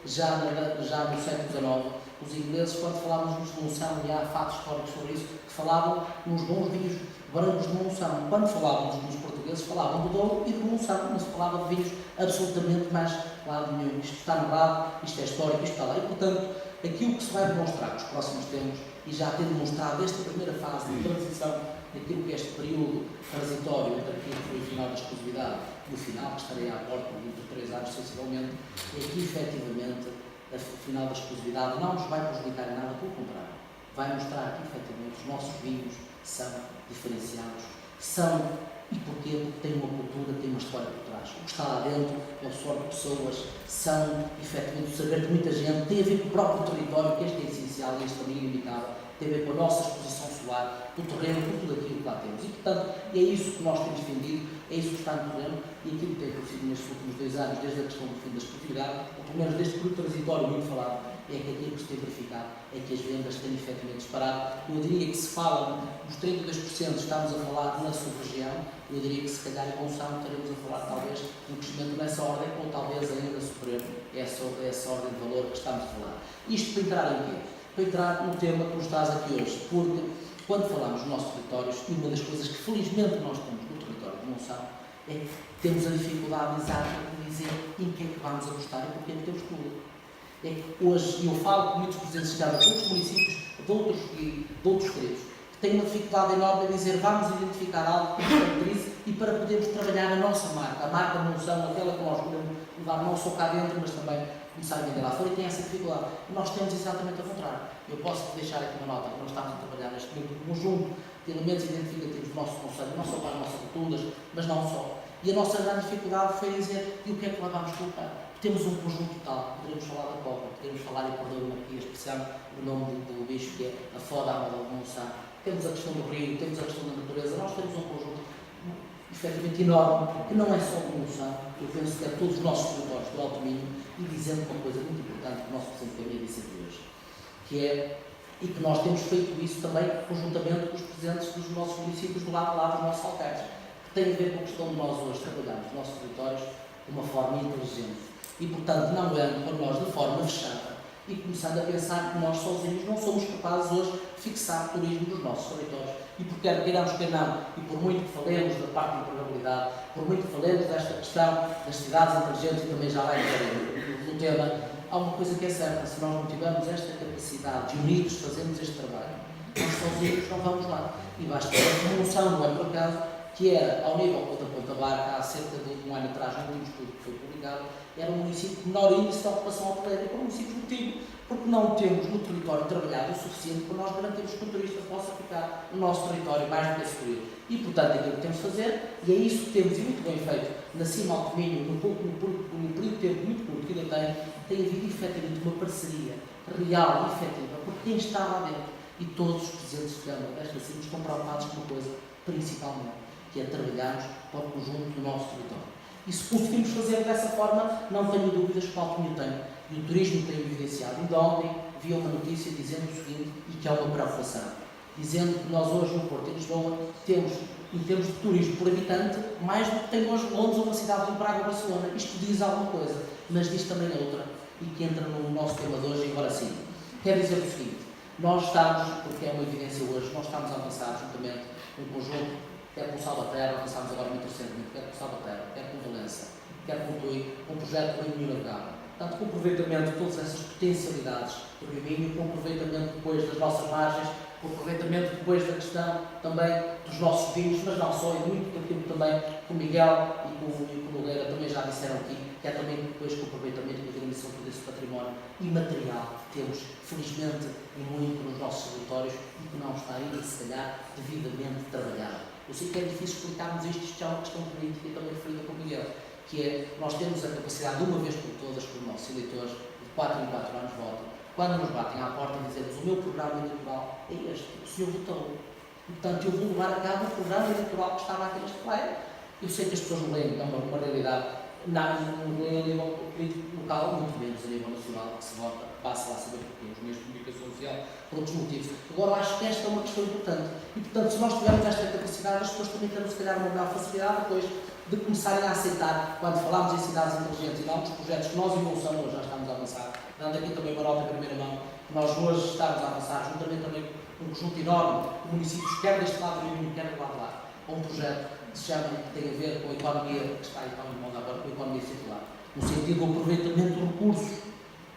que já no século XIX, os ingleses, quando falavam nos de Monção, e há fatos históricos sobre isso, que falavam nos bons vinhos brancos de Monção. Quando falavam nos portugueses, falavam do Douro e de Monção, não se falava de vinhos absolutamente mais lado nenhum. Isto está narrado, isto é histórico, isto está lá. E, portanto, aquilo que se vai demonstrar nos próximos tempos, e já tem demonstrado esta primeira fase de transição daquilo que é este período transitório entre aquilo que foi o final da exclusividade e o final, que estarei à porta de 3 anos, sensivelmente, é que, efetivamente, o final da exclusividade não nos vai prejudicar em nada, pelo contrário. Vai mostrar que, efetivamente, os nossos vinhos são diferenciados, são, e porquê? Porque têm uma cultura, têm uma história por trás. O que está lá dentro é o suor de pessoas, são, efetivamente, o saber de muita gente, tem a ver com o próprio território, que este é essencial e este também é ilimitável, tem a ver com a nossa exposição solar, o terreno, com tudo aquilo que lá temos. E, portanto, é isso que nós temos defendido, é isso que está no terreno, e aquilo que tem acontecido nestes últimos 2 anos, desde a questão do fim da exclusividade, ou pelo menos deste período transitório muito falado, é que aquilo que se tem verificado é que as vendas têm efetivamente disparado. Eu diria que se fala dos 32%, estamos a falar na sub-região, eu diria que se calhar em Monção estaremos a falar talvez de um crescimento nessa ordem, ou talvez ainda superior a essa ordem de valor que estamos a falar. Isto para entrar em quê? Para entrar no tema que nos traz aqui hoje, porque quando falamos dos nossos territórios, e uma das coisas que felizmente nós temos no território de Monção, é que temos a dificuldade exata de dizer em que é que vamos apostar e porque é que temos tudo. É que hoje, eu falo com muitos presidentes de outros municípios, de outros distritos, que têm uma dificuldade enorme a dizer vamos identificar algo que nos caracterize e para podermos trabalhar a nossa marca, a marca de Monção, aquela que nós podemos levar não só cá dentro, mas também começar a vender lá fora, e tem essa dificuldade. E nós temos exatamente ao contrário. Eu posso deixar aqui uma nota que nós estamos a trabalhar neste momento um conjunto de elementos identificativos do nosso conselho, não só para as nossas culturas, mas não só. E a nossa grande dificuldade foi dizer e o que é que lá vamos colocar. Temos um conjunto tal, poderemos falar da copa, poderemos falar, e perdoe-me aqui a expressão, o nome do bicho, que é a foda amada de Monção. Temos a questão do rio, temos a questão da natureza, nós temos um conjunto efetivamente enorme, que não é só de Monção, eu penso que é todos os nossos territórios do Alto Minho, e dizendo uma coisa muito importante que o nosso Presidente Câmara disse aqui hoje, que é, e que nós temos feito isso também conjuntamente com os presidentes dos nossos municípios do lado a lado dos nossos alcaldes, que tem a ver com a questão de nós hoje trabalharmos os nossos territórios de uma forma inteligente. E, portanto, não olhando para nós de forma fechada e começando a pensar que nós sozinhos não somos capazes hoje de fixar o turismo nos nossos territórios. E porque quer queiramos, quer não, e por muito que falemos da parte da empregabilidade, por muito que falemos desta questão das cidades inteligentes, e também já vai no tema, há uma coisa que é certa: se nós não tivermos esta capacidade de unidos fazermos este trabalho, nós sozinhos não vamos lá. E basta ter uma noção, não é por acaso, que era, ao nível da Ponta Barca, há cerca de um ano atrás, no último estudo que foi publicado, era o município de menor índice de ocupação hoteleira, para o município motivo, porque não temos no território trabalhado o suficiente para nós garantirmos que o turista possa ficar no nosso território mais do que esse período. E, portanto, aquilo que temos de fazer, e é isso que temos, e muito bem feito, na Cima Alto Minho, no período de tempo muito curto que ainda tem havido efetivamente uma parceria real e efetiva, porque quem está lá dentro, e todos os presidentes de Câmara desta Cima estão preocupados com uma coisa, principalmente, que é trabalharmos para o conjunto do nosso território. E se conseguimos fazer dessa forma, não tenho dúvidas que o Alto Minho tem, e o turismo tem evidenciado. Ainda ontem vi uma notícia dizendo o seguinte, e que é uma preocupação, dizendo que nós hoje no Porto e Lisboa temos, em termos de turismo por habitante, mais do que tem hoje Londres ou uma cidade de Praga ou Barcelona. Isto diz alguma coisa, mas diz também outra, e que entra no nosso tema de hoje, e agora sim. Quer dizer o seguinte, nós estamos, porque é uma evidência hoje, nós estamos a avançar juntamente um conjunto, quer com o Salvaterra, avançámos agora muito recentemente, quer com o Salvaterra, quer com Valença, quer com o Tui, um projeto do Minho Navegado. Portanto, com aproveitamento de todas essas potencialidades do Rio Minho, com aproveitamento depois das nossas margens, com aproveitamento depois da questão também dos nossos vinhos, mas não só, e muito daquilo também que o Miguel e que o Nogueira também já disseram aqui, que é também depois com o aproveitamento e com a dimensão de todo esse património imaterial que temos, felizmente, e muito nos nossos territórios, e que não está ainda, se calhar, devidamente trabalhado. Eu sei que é difícil explicarmos isto, já é uma questão política e também referida com o Miguel, que é, nós temos a capacidade de uma vez por todas, com os nossos eleitores, de 4 em 4 anos votam, quando nos batem à porta e dizemos o meu programa eleitoral é este, o senhor votou. Portanto, eu vou levar a cabo o programa eleitoral que estava aqui neste plenário. Eu sei que as pessoas não leem, é uma realidade, a nível local, muito menos a nível nacional, que se vota, passa lá a saber porquê, os meios de comunicação social, por outros motivos. Agora, acho que esta é uma questão importante. E, portanto, se nós tivermos esta capacidade, as pessoas também terão, se calhar, uma maior facilidade depois de começarem a aceitar, quando falamos em cidades inteligentes e não dos projetos que nós, Evolução, hoje já estamos a avançar, dando aqui também uma nota em primeira mão, que nós hoje estamos a avançar, juntamente também com um conjunto enorme de municípios, quer deste lado do Minho, quer do lado de lá, a um projeto que se chama, que tem a ver com a economia, que está aí tão de moda agora, com a economia circular, no sentido do aproveitamento de recursos,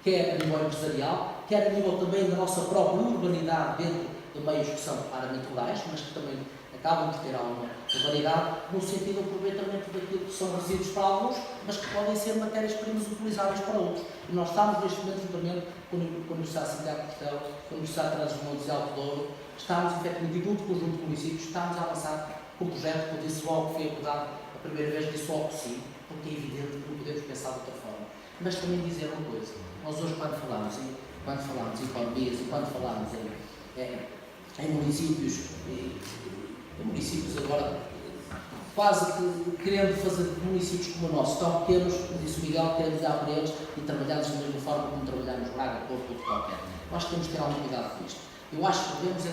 quer a nível empresarial, quer a nível também da nossa própria urbanidade dentro de meios que são claramente rurais, mas que também acabam por ter alguma urbanidade, no sentido do aproveitamento daquilo que são resíduos para alguns, mas que podem ser matérias-primas utilizáveis para outros. E nós estamos neste momento, juntamente com a Universidade de Santiago de Compostela, com a Universidade de Trás-os-Montes e Alto Douro, estamos, efetivamente, e outro conjunto de municípios, estamos a avançar com o projeto, que eu disse logo que foi acordado a primeira vez, disse logo que sim, porque é evidente que não podemos pensar de outra forma. Mas também dizer uma coisa, nós hoje quando falamos em economias e quando falamos em municípios agora quase que querendo fazer municípios como o nosso, tão pequenos, como disse o Miguel, queremos olhar para eles e trabalhamos da mesma forma como trabalhamos Braga, Porto, outro qualquer. Nós temos que ter algum cuidado com isto. Eu acho que devemos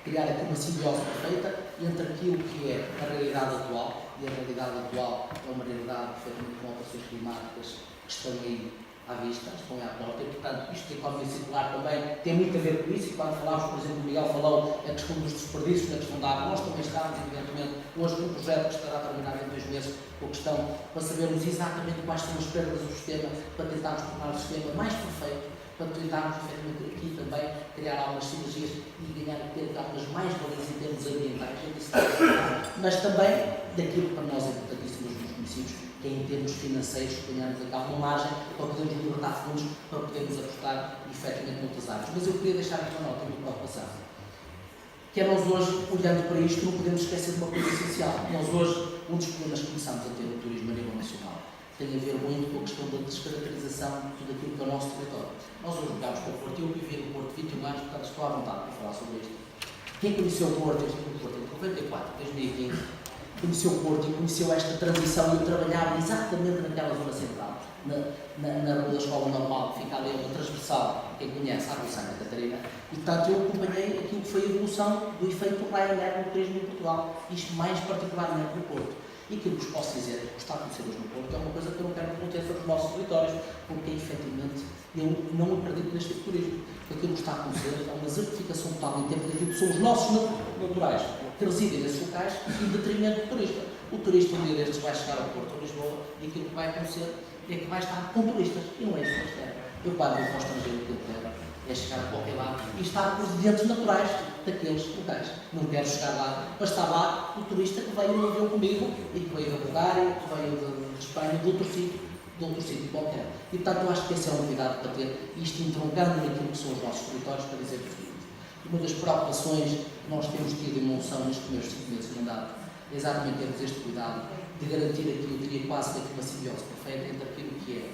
criar aqui uma simbiose perfeita entre aquilo que é a realidade atual, e a realidade atual é uma realidade perfeitamente com alterações climáticas que estão aí à vista, estão aí à porta, e portanto isto da economia circular também tem muito a ver com isso, e quando falámos, por exemplo, o Miguel falou a questão dos desperdícios, na questão da água, nós também estamos, evidentemente, hoje num projeto que estará terminado em 2 meses, com a questão para sabermos exatamente quais são as perdas do sistema, para tentarmos tornar o sistema mais perfeito, para tentarmos, efetivamente, aqui também criar algumas sinergias e ganhar algumas mais-valias em termos ambientais, mas também daquilo que para nós é importantíssimo nos municípios, que é em termos financeiros, ganharmos aqui alguma margem para podermos libertar fundos, para podermos apostar efetivamente noutras áreas. Mas eu queria deixar aqui uma nota de preocupação, que é nós hoje, olhando para isto, não podemos esquecer de uma coisa essencial. Nós hoje, um dos problemas que começamos a ter no turismo a nível nacional tem a ver muito com a questão da descaracterização de tudo aquilo que é o nosso território. Nós hoje jogámos com o Porto, eu vivi no Porto 21 anos, portanto estou à vontade para falar sobre isto. Quem conheceu o Porto, eu estive no Porto em 94, 2015, conheceu o Porto e conheceu esta transição. Eu trabalhava exatamente naquela zona central, na rua da Escola Normal, que fica ali uma transversal, quem conhece, a rua Santa Catarina, e portanto eu acompanhei aquilo que foi a evolução do efeito Ryanair no turismo em Portugal, isto mais particularmente no Porto. E aquilo que vos posso dizer, que está a acontecer hoje no Porto, é uma coisa que eu não quero que aconteça nos nossos territórios, porque efetivamente eu não acredito neste tipo de turismo. Aquilo que está a acontecer é uma desertificação total em termos daquilo que são os nossos naturais, que residem nesses locais, em detrimento do turista. O turista um dia destes vai chegar ao Porto, a Lisboa, e aquilo que vai acontecer é que vai estar com turistas, e não é isso que eles querem. Eu quando vou para o estrangeiro, aquilo que quero é chegar a qualquer lado e estar com os residentes naturais daqueles locais. Não quero chegar lá, mas está lá o turista que veio no avião comigo e que veio da Bulgária, que veio de Espanha, de outro sítio qualquer. E portanto eu acho que essa é uma novidade para ter isto entroncando naquilo que são os nossos territórios, para dizer o seguinte. Uma das preocupações que nós temos tido em Monção nestes primeiros 5 meses de mandato é exatamente termos este cuidado de garantir aquilo, eu diria quase que uma simbiose perfeita entre aquilo que é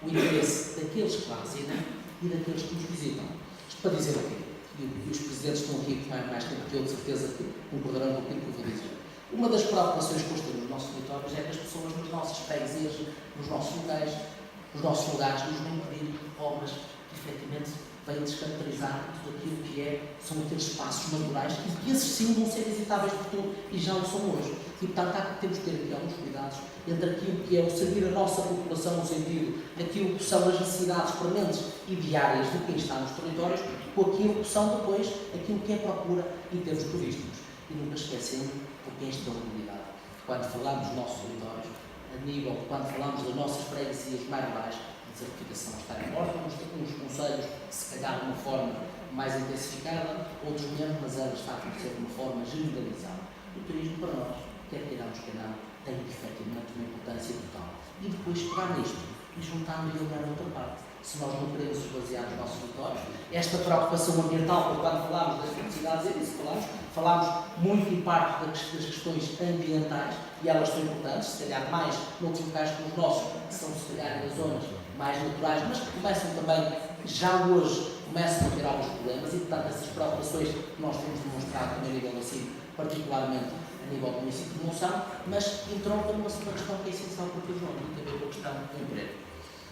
o interesse daqueles que lá residem e daqueles que nos visitam. Isto para dizer o quê? E os presidentes estão aqui com mais tempo que eu, de certeza que concordarão com aquilo que eu vou dizer. Uma das preocupações que hoje temos nos nossos territórios é que as pessoas nas nossas freguesias, nos nossos lugares, nos vêm pedir obras que efetivamente vêm descaracterizar tudo aquilo que são aqueles espaços naturais e que esses sim vão ser visitáveis por tudo e já o são hoje. E portanto temos que ter aqui alguns cuidados entre aquilo que é o servir a nossa população no sentido daquilo que são as necessidades permanentes e diárias de quem está nos territórios, com aquilo que são depois aquilo que é procura em termos turísticos. E nunca esquecendo porque esta mobilidade. Quando falamos dos nossos territórios, a nível, quando falamos das nossas freguesias mais rurais, a desertificação está em morte, uns conselhos, se calhar de uma forma mais intensificada, outros menos, mas ela está a acontecer de uma forma generalizada. O turismo para nós, quer queiramos, quer não, tem efetivamente uma importância total. E depois pegar nisto e juntar-nos e olhar outra parte. Se nós não queremos esvaziar os nossos territórios, esta preocupação ambiental, porque quando falámos das felicidades, é disso que falámos muito em parte das questões ambientais, e elas são importantes, se calhar mais noutros locais como os nossos, que são se calhar nas zonas mais naturais, mas que começam também já hoje começam a ter alguns problemas e, portanto, essas preocupações que nós temos demonstrado também a nível assim, particularmente a nível do município de Monção, mas entronca numa segunda questão que é essencial para todos nós, e também com a questão do emprego.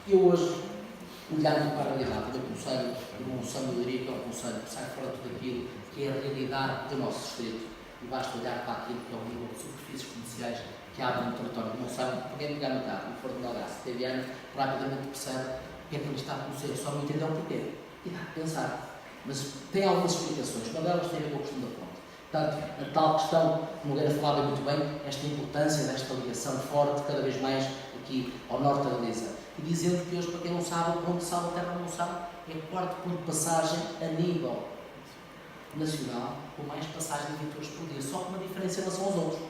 Eu hoje, olhando para a realidade do Conselho de Monção, eu diria que é um Conselho que sai fora de tudo aquilo que é a realidade do nosso distrito, e basta olhar para aquilo que é o nível de superfícies comerciais que há no território de Monção. Alguém pegar no carro e for de Melgaço, teve ano, rapidamente percebe que é que ele está a conhecer, só não entendeu o porquê. E dá a pensar. Mas tem algumas explicações, uma delas tem a ver com a questão da ponte. Portanto, a tal questão, como Nogueira falava muito bem, esta importância desta ligação forte, cada vez mais aqui ao norte da Galiza. E dizendo que hoje, para quem não sabe, o ponto de Salvaterra não sabe, é o quarto ponto de passagem a nível nacional, com mais passagem de viaturas por dia, só com uma diferença em relação aos outros.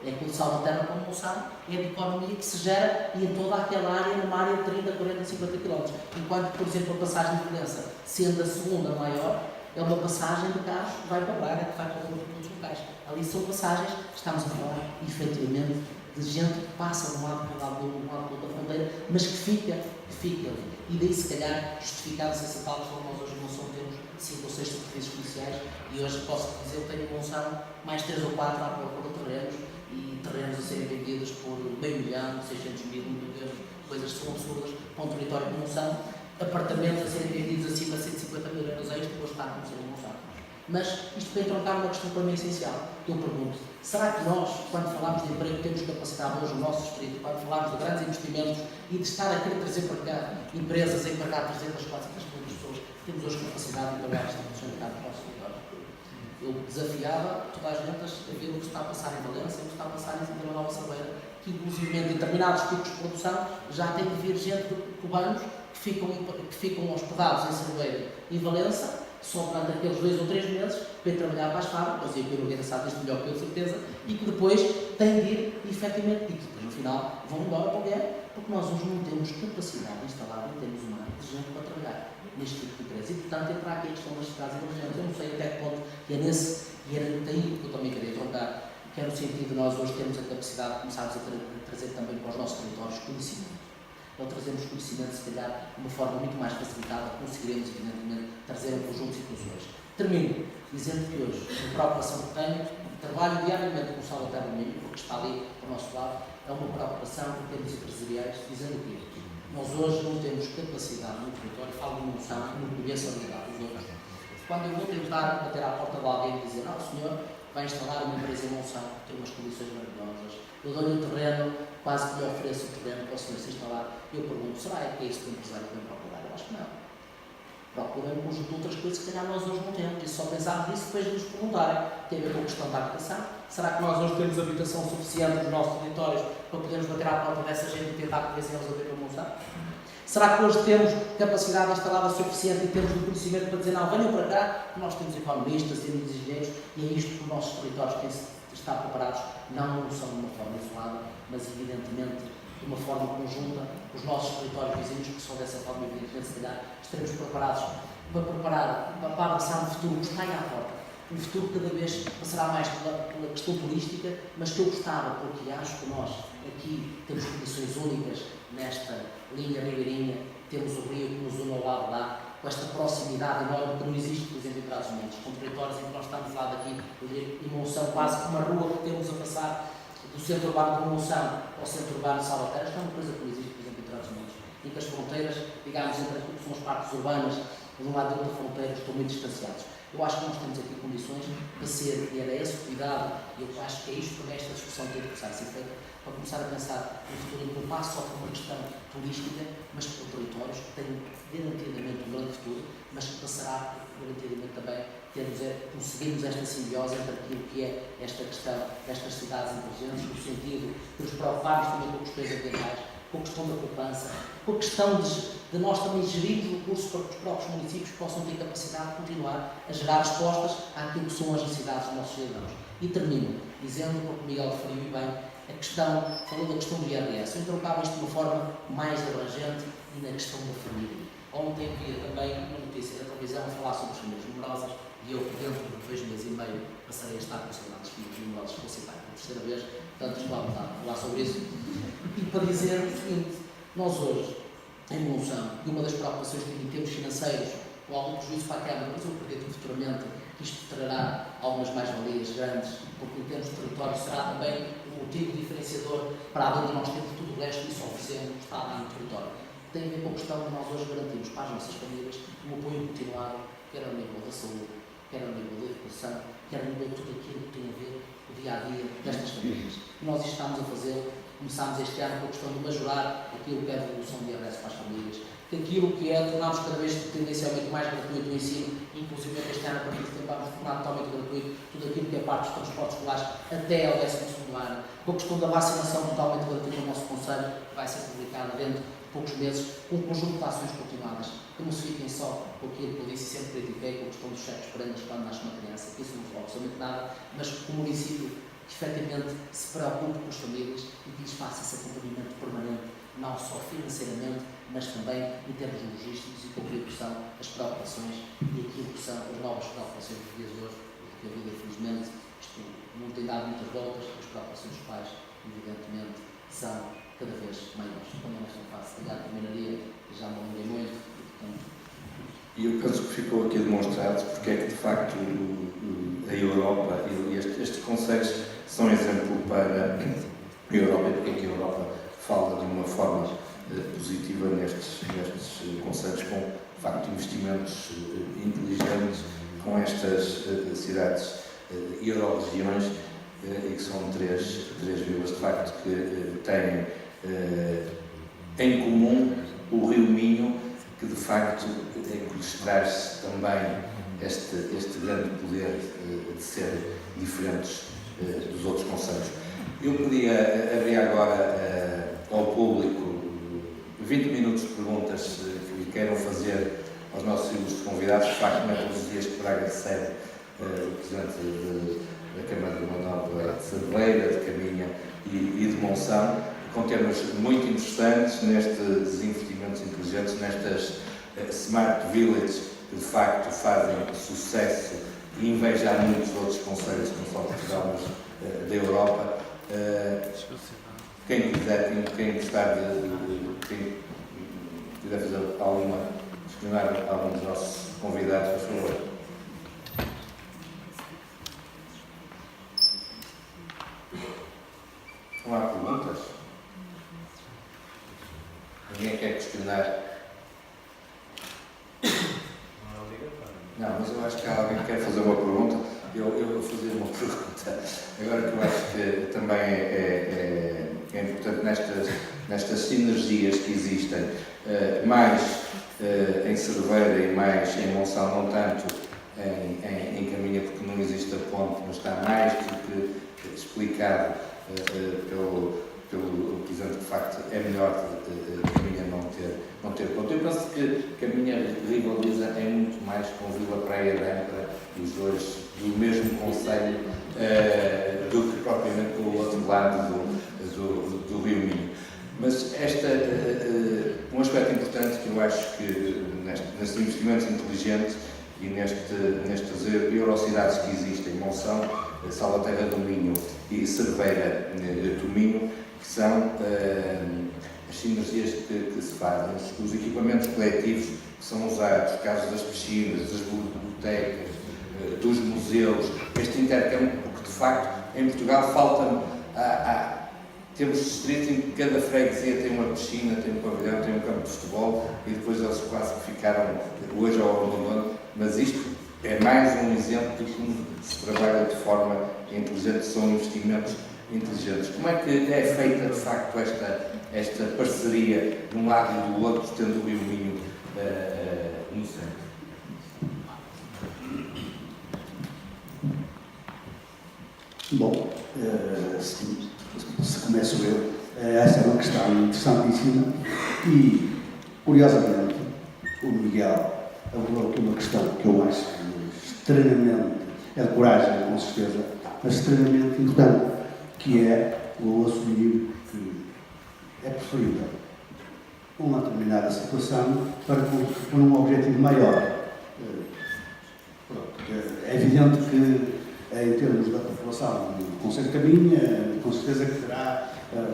É que o de Salvaterra, como não sabe, é a economia que se gera e em toda aquela área, numa área de 30, 40, 50 km. Enquanto, por exemplo, a passagem de Valença, sendo a segunda maior, é uma passagem de carros que vai para Braga, que vai para outros locais. Ali são passagens, estamos a falar, efetivamente, de gente que passa de um lado para o lado da fronteira, mas que fica ali. E daí, se calhar, justificava-se essa tal questão. Nós hoje não só temos 5 ou 6 superfícies policiais, e hoje posso dizer, eu tenho em Monção mais 3 ou 4 à procura de terrenos, e terrenos a serem vendidos por 500.000, 600.000, 1 milhão de euros, coisas que são absurdas para um território de Monção, apartamentos a serem vendidos acima de 150 mil euros extra, depois está a acontecer em Monção. Mas isto para entroncar uma questão para mim essencial. Eu pergunto, será que nós, quando falamos de emprego, temos capacidade hoje no nosso distrito, quando falamos de grandes investimentos e de estar a querer trazer para cá empresas a empregar 300, 400 mil pessoas, temos hoje capacidade de empregar esta função de mercado no nosso território? Eu desafiava toda a gente a ver o que está a passar em Valença, o que está a passar em Vila Nova de Cerveira, que inclusive em determinados tipos de produção já tem de vir gente de cubanos que ficam hospedados em Cerveira e Valença, só durante aqueles 2 ou 3 meses, para ir trabalhar para as fábricas, e a Pedro Nogueira sabe disto melhor que eu, certeza, e que depois têm de ir, efetivamente, e que depois no final vão embora para o guerra, porque nós hoje não temos capacidade instalada em termos humanos de gente para trabalhar neste tipo de empresa. E, portanto, entra aqui a questão das cidades emergentes. Eu não sei até que ponto, e é daí que eu também queria troncar, que é no sentido de nós hoje termos a capacidade de começarmos a trazer também para os nossos territórios conhecimento. Ou trazemos conhecimento, se calhar, de uma forma muito mais facilitada, conseguiremos, evidentemente, trazer um conjunto de situações. Termino dizendo que hoje, a preocupação que tenho, trabalho diariamente com o Salvaterra do Minho, porque está ali ao nosso lado, é uma preocupação em termos empresariais, dizendo o quê? Nós hoje não temos capacidade no território, falo de noção, não conheço a realidade dos outros. Quando eu vou tentar bater à porta de alguém e dizer, não, o senhor vai instalar uma empresa em Monção, tem umas condições maravilhosas, eu dou-lhe um terreno, quase que lhe ofereço o terreno para o senhor se instalar, eu pergunto, será que é isso que o empresário vem procurar? Eu acho que não. Procura um conjunto de outras coisas que se calhar nós hoje não temos, e só pensar nisso depois de nos perguntarem. Tem a ver com a questão da habitação. Será que nós hoje temos habitação suficiente nos nossos territórios para podermos bater à porta dessa gente e tentar convencê-los a vir para Monção? Será que hoje temos capacidade instalada suficiente e temos o conhecimento para dizer, não, venham para cá, nós temos economistas, temos engenheiros, e é isto que os nossos territórios têm de estar preparados, não são de uma forma isolada, mas evidentemente de uma forma conjunta, os nossos territórios vizinhos, que são dessa forma, evidentemente, se calhar, estaremos preparados para abraçar um futuro que está aí à porta. Um futuro que cada vez passará mais pela questão turística, mas que eu gostava, porque acho que nós aqui temos condições únicas nesta linha ribeirinha, temos o rio que nos une ao lado lá, com esta proximidade enorme que não existe, por exemplo, em Trás-os-Montes, com territórios em que nós estamos lá daqui, em Monção, quase como uma rua que temos a passar do centro urbano de Monção ao centro urbano de Salvaterra, isto é uma coisa que não existe, por exemplo, em Trás-os-Montes, em que as fronteiras, digamos, entre aquilo que são as partes urbanas, de um lado e do outro fronteiras, estão muito distanciados. Eu acho que nós temos aqui condições para ser, e era esse cuidado, e eu acho que é isto que esta discussão tem que começar a ser feita, para começar a pensar no futuro em que não passa só por uma questão turística, mas por territórios que têm garantidamente um grande futuro, mas que passará garantidamente também conseguirmos esta simbiose entre aquilo que é esta questão destas cidades inteligentes, no sentido de nos preocuparmos também com questões ambientais, com a questão da poupança, com a questão de nós também gerirmos recursos para que os próprios municípios possam ter capacidade de continuar a gerar respostas àquilo que são as necessidades dos nossos cidadãos. E termino dizendo, porque o Miguel referiu bem, falou da questão do IRS. Eu trocava isto de uma forma mais abrangente e na questão da família. Ontem havia também uma notícia da televisão a falar sobre as famílias numerosas e eu, dentro de 2 meses e meio, passarei a estar com saudades de filhos numerosos, vou citar pela terceira vez, portanto estou à vontade de falar sobre isso. E para dizer o seguinte, nós hoje, em Monção, e uma das preocupações que em termos financeiros, ou algum prejuízo para a Câmara, mas eu acredito que futuramente isto trará algumas mais-valias grandes, porque em termos de território será também um motivo diferenciador para além de nós termos tudo o resto e só oferecendo está lá no território. Tem a ver com a questão de nós hoje garantirmos para as nossas famílias um apoio continuado, quer ao nível da saúde, quer ao nível da educação, quer ao nível de tudo aquilo que tem a ver com o dia-a-dia destas famílias. E nós isto estamos a fazer, começámos este ano com a questão de majorar aquilo que é a devolução de IRS para as famílias, que aquilo que é tornarmos cada vez tendencialmente mais gratuito o ensino, inclusive este ano a partir de tempo vamos tornar totalmente gratuito tudo aquilo que é parte dos transportes escolares até ao 12º ano, com a questão da vacinação totalmente gratuita no nosso Conselho, que vai ser publicada dentro de poucos meses, com um conjunto de ações continuadas, que não se fiquem só com aquilo que eu disse e sempre critiquei, com a questão dos cheques prendas quando nasce uma criança, que isso não resolve absolutamente nada, mas com o município que efetivamente se preocupe com as famílias e que lhes faça esse acompanhamento permanente, não só financeiramente, mas também em termos logísticos e com aquilo que são as preocupações e aquilo que são as novas preocupações dos dias de hoje, porque a vida, infelizmente, isto não tem dado muitas voltas, as preocupações dos pais, evidentemente, são cada vez maiores. Também nesta fase, se calhar, terminaria, já me alonguei muito, e, portanto... E eu penso que ficou aqui demonstrado porque é que, de facto, a Europa e estes conselhos são exemplo para a Europa e porque é que a Europa fala de uma forma positiva nestes conselhos com, de facto, investimentos inteligentes com estas cidades euro-regiões e que são três vilas, de facto, que têm em comum o Rio Minho, que de facto lhes traz também este grande poder de ser diferentes dos outros concelhos. Eu podia abrir agora ao público 20 minutos de perguntas que queiram fazer aos nossos ilustres convidados. De facto, não é todos os dias que Braga recebe o Presidente da Câmara de Manobra de Cerveira, de Caminha e de Monção, com temas muito interessantes nestes investimentos inteligentes, nestas Smart Villages, que de facto fazem sucesso e inveja a muitos outros concelhos, não só Portugal, mas da Europa. Quem quiser, quem gostar quem quiser fazer questionar algum dos nossos convidados, por favor. Não há perguntas? Ninguém quer questionar? Não, mas eu acho que há alguém que quer fazer uma pergunta. Eu vou fazer uma pergunta. Agora que eu acho que também é importante nestas sinergias que existem, mais em Cerveira e mais em Monção, não tanto em Caminha, porque não existe a ponte, mas está mais do que explicado pelo Presidente, que de facto é melhor Caminha não ter ponto. Eu penso que Caminha rivaliza em muito mais com Vila Praia de Âncora, os dois do mesmo concelho, do que propriamente pelo outro lado do Rio Minho. Mas um aspecto importante que eu acho que nestes investimentos inteligentes e nestas eurocidades que existem, Monção, Salvaterra do Minho e Cerveira do Minho, que são as sinergias que se fazem, os equipamentos coletivos que são usados, casos das piscinas, das bibliotecas, dos museus, este intercâmbio, porque de facto em Portugal falta, temos distritos em que cada freguesia tem uma piscina, tem um pavilhão, tem um campo de futebol e depois eles quase que ficaram hoje ao abandono, mas isto é mais um exemplo de como se trabalha de forma inteligente, são investimentos inteligentes. Como é que é feita de facto esta parceria de um lado e do outro, tendo o Rio Minho no centro? Bom, se começo eu, essa é uma questão interessantíssima e, curiosamente, o Miguel abordou aqui uma questão que eu acho extremamente, é de coragem, com certeza, mas extremamente importante, que é o assumir que é preferível uma determinada situação para um objetivo maior. É evidente que, em termos da população do Concelho de Caminha, com certeza que terá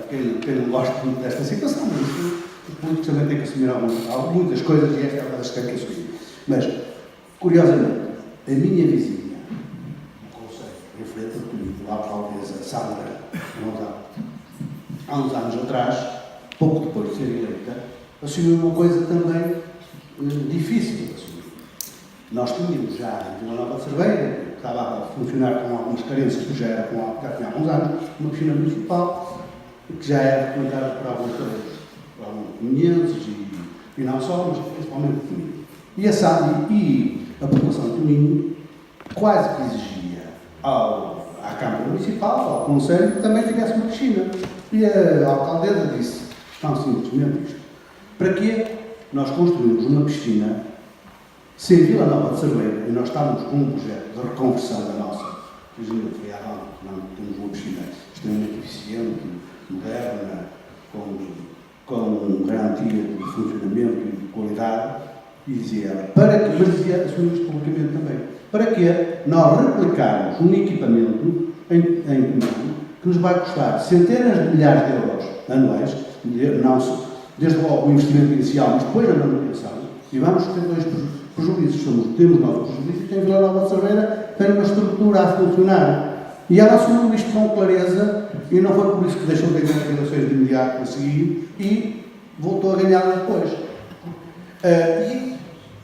quem não gosta muito desta situação, mas os políticos também têm que assumir muitas coisas e esta é uma das que têm que assumir. Mas Curiosamente, a minha vizinha, no concelho, em frente a comigo, lá para a Alveza, Sandra, há uns anos atrás, pouco depois de ser eleita, assumiu uma coisa também difícil de assumir. Nós tínhamos já em Vila Nova de Cerveira, que estava a funcionar com algumas carências, que já tinha alguns anos, uma piscina municipal, que já era frequentada por alguns comunhenses e não só, mas principalmente de Tominho. E a população de Tominho quase que exigia à Câmara Municipal, ao Conselho, que também tivesse uma piscina. E a alcaldesa disse, tão simplesmente isto, para que nós construímos uma piscina se em Vila Nova de Cerveira, e nós estávamos com um projeto de reconversão da nossa, não temos uma piscina extremamente eficiente, moderna, com garantia de funcionamento e de qualidade, e dizia ela, mas dizia, assumimos publicamente também, para que nós replicarmos um equipamento em comum que nos vai custar centenas de milhares de euros anuais, desde logo o investimento inicial, mas depois a manutenção, e vamos ter dois prejuízos. Temos nós prejuízos e tem Vila Nova de Cerveira, tem uma estrutura a funcionar. E ela assumiu isto com clareza e não foi por isso que deixou de ganhar eleições de imediato a seguir e voltou a ganhar depois.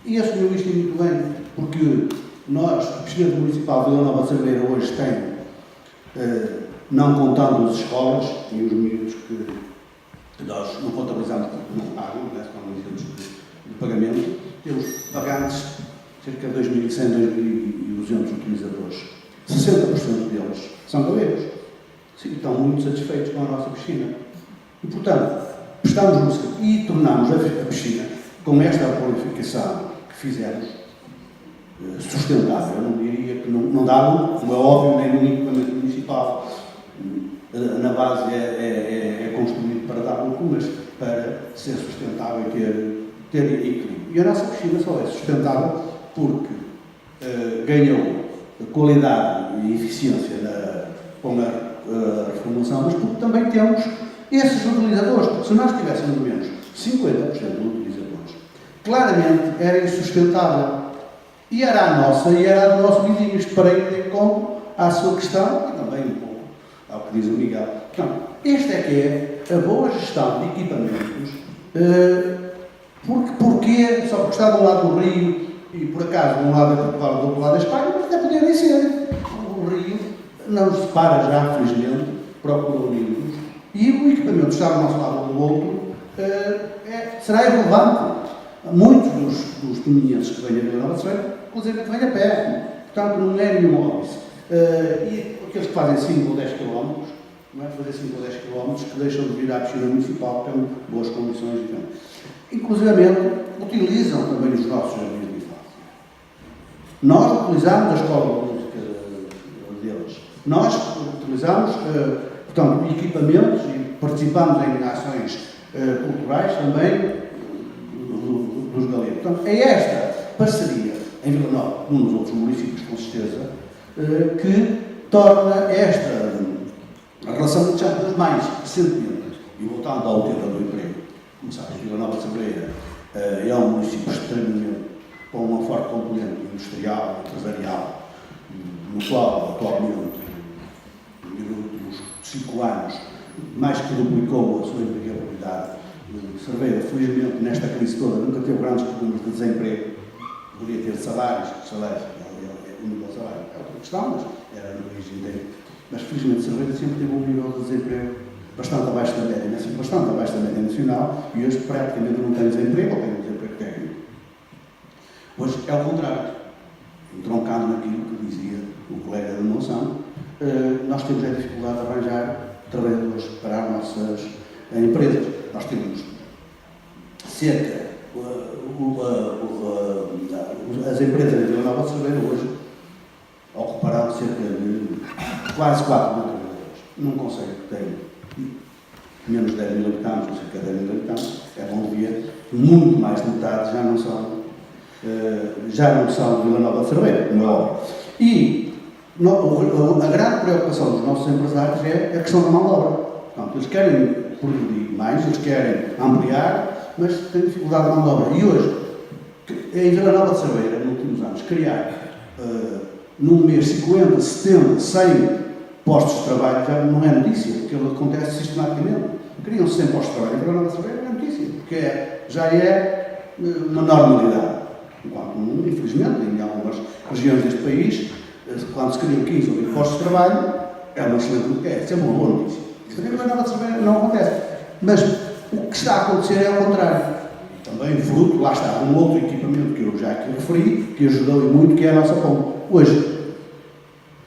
E assumiu isto muito bem, porque nós, o Presidente Municipal de Vila Nova de Cerveira, hoje tem, não contando as escolas e os miúdos que nós não contabilizamos porque não pagam, não dizemos de pagamento, temos pagantes, cerca de 2.100, 2.200 utilizadores. 60% deles são galegos. Sim, estão muito satisfeitos com a nossa piscina. E, portanto, prestamos um serviço e tornamos a piscina, com esta qualificação que fizemos, sustentável. Eu não diria que não dá, como é óbvio, nem no equipamento municipal. Na base é construído para dar lucro, mas para ser sustentável e ter equilíbrio. E a nossa piscina só é sustentável porque ganhou qualidade e eficiência com a reformulação, mas porque também temos esses utilizadores, porque se nós tivéssemos menos 50% de utilizadores, claramente era insustentável. E era a nossa, e era a do nosso vizinho. Isto para ir de encontro à sua questão, e também um pouco ao que diz o Miguel. Então, esta é que é a boa gestão de equipamentos, porque só porque está de um lado do rio, e por acaso de um lado é Portugal, do outro lado é Espanha, mas até poderia ser. O rio não nos separa já, felizmente, procura unir-nos, e o equipamento está do nosso lado ou do outro, será irrelevante. Muitos dos tominhenses que vêm a Vila Nova de Cerveira, inclusive que vêm a pé, portanto não é nenhum óbice. E aqueles que fazem 5 ou 10 km, não é fazer 5 ou 10 km, que deixam de vir à piscina municipal, têm boas condições e tal. Inclusivamente, utilizam também os nossos jardins de infância. Nós utilizamos a escola de música deles. Nós utilizamos, portanto, equipamentos e participamos em ações culturais também dos galegos. Portanto, é esta parceria em Vila Nova, num dos outros municípios, com certeza, que torna esta relação muito chata, mas mais recentemente, e voltando ao tema do emprego, como sabem, Vila Nova de Cerveira é um município extremamente com uma forte componente industrial, empresarial, no qual atualmente, nos últimos 5 anos, mais que duplicou a sua empregabilidade. Cerveira, felizmente, nesta crise toda, nunca teve grandes problemas de desemprego. Poderia ter salários o nível de salário é outra questão, mas era no país inteiro. Mas, felizmente, Cerveira sempre teve um nível de desemprego bastante abaixo da média, bastante abaixo da média nacional, e hoje praticamente não tem desemprego, ou tem desemprego técnico. Hoje é o contrário. Entroncando naquilo que dizia o colega da Monção, nós temos a dificuldade de arranjar trabalhadores para as nossas empresas. Nós temos cerca, as empresas de Vila Nova de Cerveira hoje ocuparão cerca de quase 4 mil trabalhadores. Num concelho que tem menos de 10 mil habitantes, ou cerca de 10 mil habitantes, é bom ver que muito mais de metade já não são de Vila Nova de Cerveira, não é óbvio. E a grande preocupação dos nossos empresários é a questão da mão de obra. Portanto, eles querem produzir mais, eles querem ampliar, mas têm dificuldade de mão de obra. E hoje, em Vila Nova de Cerveira, no últimos anos, criar num mês 50, 70, 100 postos de trabalho já não é notícia, porque ele acontece sistematicamente. Criam-se 100 postos de trabalho, para a Nova Cerveira não é notícia, porque já é uma normalidade. Enquanto, infelizmente, em algumas regiões deste país, quando se criam 15 ou 20 postos de trabalho, é uma excelente notícia, é sempre uma boa notícia. Isso também na Nova Cerveira não acontece. Mas o que está a acontecer é ao contrário. Também fruto, lá está, um outro equipamento que eu já aqui referi, que ajudou e muito, que é a nossa ponte. Hoje,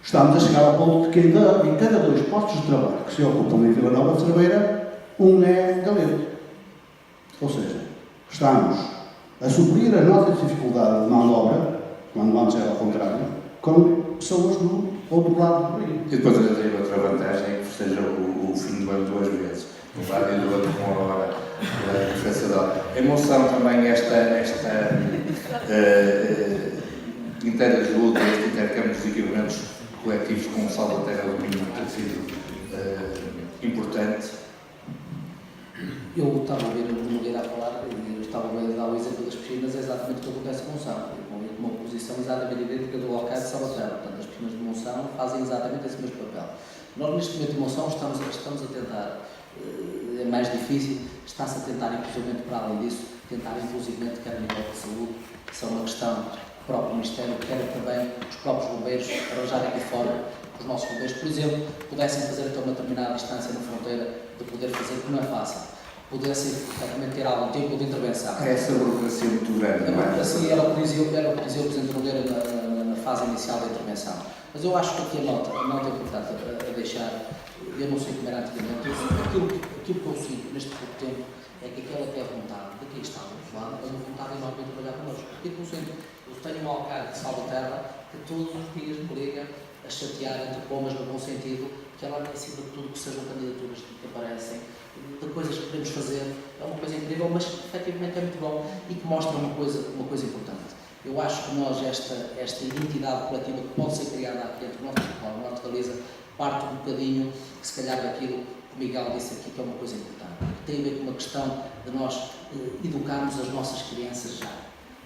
estamos a chegar ao ponto de que em cada 2 postos de trabalho que se ocupam em Vila Nova de Cerveira, um é galego. Ou seja, estamos a suprir a nossa dificuldade de mão de obra, quando antes era ao contrário, com pessoas do outro lado do rio. E depois eu tenho outra vantagem, que seja o fim do ano 2 vezes. Um lado e do outro com a hora da diferença de hora. Em Monção também esta interajuda, este intercâmbio dos equipamentos coletivos com o Salvaterra do Minho tem sido importante. Eu estava a ver o Nogueira a falar, eu estava a dar o exemplo das piscinas, é exatamente o que acontece em Monção. Uma posição exatamente idêntica do Alcaide de Salvaterra. Portanto, as piscinas de Monção fazem exatamente esse mesmo papel. Nós, neste momento, em Monção, estamos a tentar, é mais difícil, está-se a tentar, inclusivamente, para além disso, tentar, inclusivamente, quer a nível de saúde, que são uma questão do próprio Ministério, quer também os próprios bombeiros arranjarem aqui fora, que os nossos bombeiros, por exemplo, pudessem fazer até uma determinada distância na fronteira, de poder fazer, que não é fácil, pudessem também ter algum tempo de intervenção. É essa burocracia muito grande, A não é? burocracia era o que dizia o Presidente Nogueira na fase inicial da intervenção. Mas eu acho que aqui a nota importante a deixar, eu não sei como era antigamente, aquilo que eu sinto neste pouco tempo é que aquela que é a vontade de quem está do outro lado é uma vontade enorme de trabalhar connosco. Porque eu sinto, eu tenho um alcalde de Salvaterra que todos os dias me liga a chatear entre pomas no bom sentido, que ela tem sido de tudo que sejam candidaturas que aparecem, de coisas que podemos fazer, é uma coisa incrível, mas que efetivamente é muito bom e que mostra uma coisa importante. Eu acho que nós, esta identidade coletiva que pode ser criada aqui entre o Norte de Galiza, parte um bocadinho, que se calhar daquilo que o Miguel disse aqui, que é uma coisa importante, que tem a ver com uma questão de nós educarmos as nossas crianças já.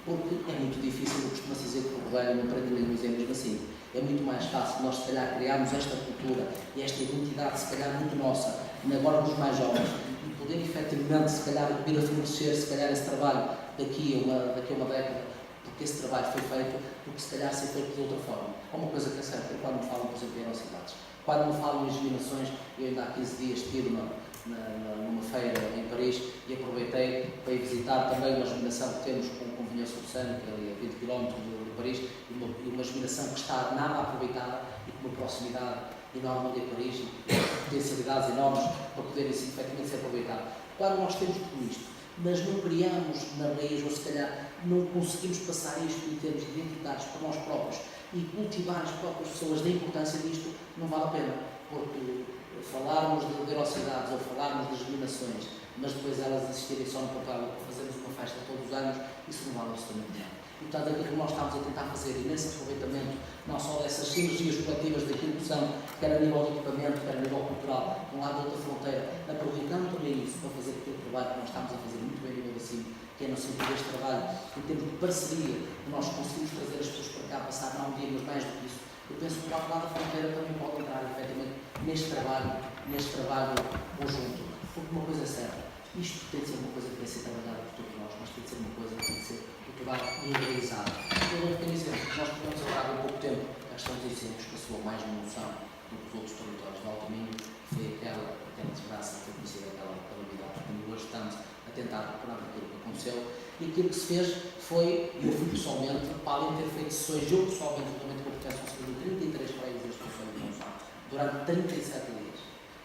Porque é muito difícil, eu costumo dizer que o Rodeio não aprende línguas, é mesmo assim. É muito mais fácil nós, se calhar, criarmos esta cultura e esta identidade, se calhar, muito nossa, agora nos mais jovens, e poder, efetivamente, se calhar, vir a florescer, se calhar, esse trabalho daqui a uma década, porque esse trabalho foi feito, porque, se calhar, ser feito de outra forma. É uma coisa que é certa, quando me falam, por exemplo, em aerocidades. Quando me falam em germinações, eu ainda há 15 dias estive numa feira em Paris e aproveitei para ir visitar também uma germinação que temos com Vinhão Sulcano, que é ali a 20 km de Paris, e uma germinação que está nada aproveitada e com uma proximidade enorme ali a Paris e potencialidades enormes para poderem efetivamente ser aproveitadas. Claro, nós temos tudo isto, mas não criamos na raiz, ou se calhar não conseguimos passar isto em termos de identidades para nós próprios e cultivar as próprias pessoas da importância disto, não vale a pena, porque falarmos de velocidades ou falarmos de germinações, mas depois elas existirem só no papel, fazermos uma festa todos os anos, isso não vale absolutamente nada. E, portanto, aquilo que nós estamos a tentar fazer, e nesse aproveitamento, não só dessas sinergias coletivas daquilo que são, quer a nível de equipamento, quer a nível cultural, de um lado da outra fronteira, aproveitando também isso para fazer aquele trabalho que nós estamos a fazer muito bem a nível assim, que é no sentido deste trabalho, em termos de parceria, que nós conseguimos trazer as pessoas para cá, passar não um dia, mas mais do que isso. Eu penso que o outro lado da fronteira também pode entrar, efetivamente, neste trabalho conjunto. Porque uma coisa é certa, isto tem de ser uma coisa que tem de ser trabalhada por todos nós, mas tem de ser uma coisa que tem de ser cultivada e realizada. Eu não tenho exemplo, nós podemos falar há pouco tempo, a questão dos exemplos que a sua mais noção do que os outros territórios do Alto Minho, foi aquela desgraça que foi conhecida, aquela calamidade, porque hoje estamos a tentar recuperar aquilo que aconteceu, e aquilo que se fez foi, eu fui pessoalmente, para além de ter feito sessões, eu pessoalmente, realmente com a proteção civil, 33 praias deste Conselho de Monção, durante 37 dias.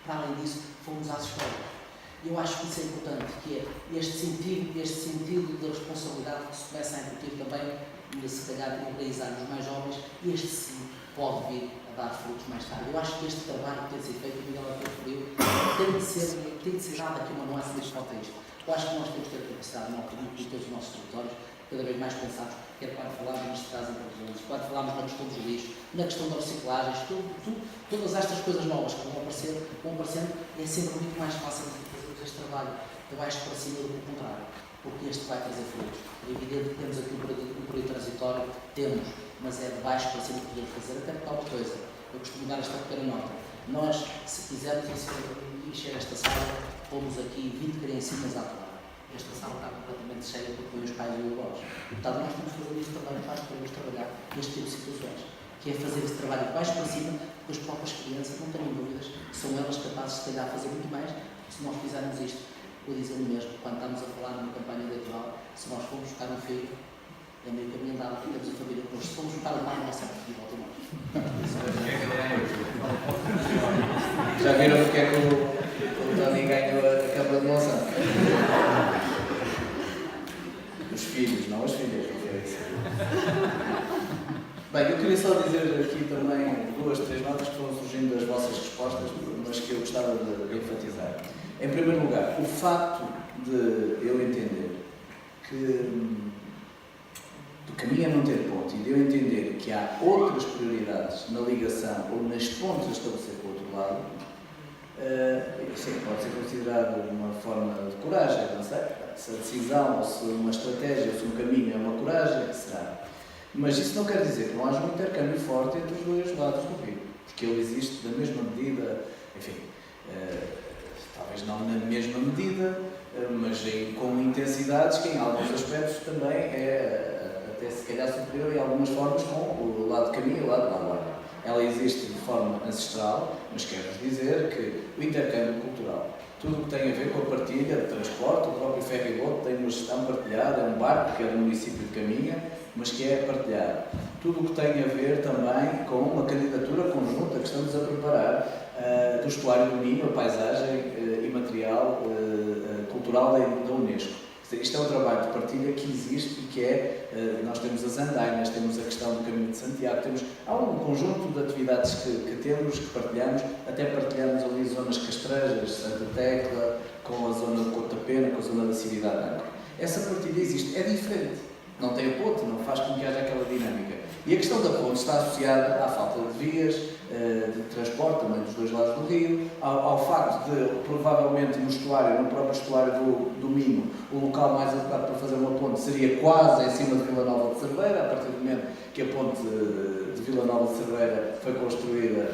Para além disso, fomos às escolas. Eu acho que isso é importante, que é este sentido de responsabilidade que se começa a incutir também, se calhar, enraizar nos mais jovens, este sim pode vir a dar frutos mais tarde. Eu acho que este trabalho que tem de ser feito, o Miguel até referiu, tem de ser dado aqui uma nuance deste contexto. Eu acho que nós temos que ter a capacidade, não acredito, de todos os nossos territórios, cada vez mais pensados, quer quando falamos neste caso inteligentes, quando falamos na questão dos lixos, na questão das reciclagens, todas estas coisas novas que vão aparecendo, é sempre muito mais fácil de fazer este trabalho de baixo para cima do que o contrário. porque este vai trazer frutos. É evidente que temos aqui um período transitório, temos, mas é de baixo para cima que fazer, até por tal coisa. Eu costumo dar esta pequena nota. Nós, se quisermos encher esta sala, pomos aqui 20 criancinhas à toalha. Esta sala está completamente cheia porque põe os pais e os avós. E, portanto, nós temos que fazer isso também, nós podemos trabalhar neste tipo de situações, que é fazer esse trabalho de baixo para cima, porque as próprias crianças, não tenham dúvidas, são elas capazes, se calhar, de fazer muito mais, se nós fizermos isto. Vou dizer mesmo, quando estamos a falar numa campanha eleitoral, se nós formos buscar um filho, é meio caminho andado, porque temos a família connosco. Se formos buscar um pai, não é sempre que volta nós. Já viram porque é que o Tony ganhou a Câmara de Monsanto? Os filhos, não as filhas. Bem, eu queria só dizer aqui também 2, 3 notas que foram surgindo das vossas respostas, mas que eu gostava de enfatizar. Em primeiro lugar, o facto de eu entender que do caminho a não ter ponte e de eu entender que há outras prioridades na ligação ou nas pontes a estabelecer com o outro lado, sim, pode ser considerado uma forma de coragem, não sei, se a decisão, ou se uma estratégia, ou se um caminho é uma coragem, será. Mas isso não quer dizer que não haja um intercâmbio forte entre os dois lados do rio, porque ele existe da mesma medida, enfim, talvez não na mesma medida, mas com intensidades que em alguns aspectos também é até se calhar superior em algumas formas com o lado de caminho e o lado da guarda. Ela existe de forma ancestral, mas quero-vos dizer que o intercâmbio cultural, tudo o que tem a ver com a partilha de transporte, o próprio ferry-boat tem uma gestão partilhada, é um barco que é do município de Caminha, mas que é partilhado. Tudo o que tem a ver também com uma candidatura conjunta que estamos a preparar do estuário do Minho, a paisagem imaterial cultural da Unesco. Isto é um trabalho de partilha que existe e que nós temos as andainas, temos a questão do Caminho de Santiago, há um conjunto de atividades que temos, que partilhamos, até partilhamos ali zonas castrejas, Santa Tecla, com a zona de Cotapena, com a zona da Cidade de Âncora. Essa partilha existe, é diferente, não tem a ponte, não faz com que haja aquela dinâmica. E a questão da ponte está associada à falta de vias, de transporte também dos dois lados do rio, ao facto de, provavelmente no estuário, no próprio estuário do Minho, o local mais adequado para fazer uma ponte seria quase em cima de Vila Nova de Cerveira, a partir do momento que a ponte de Vila Nova de Cerveira foi construída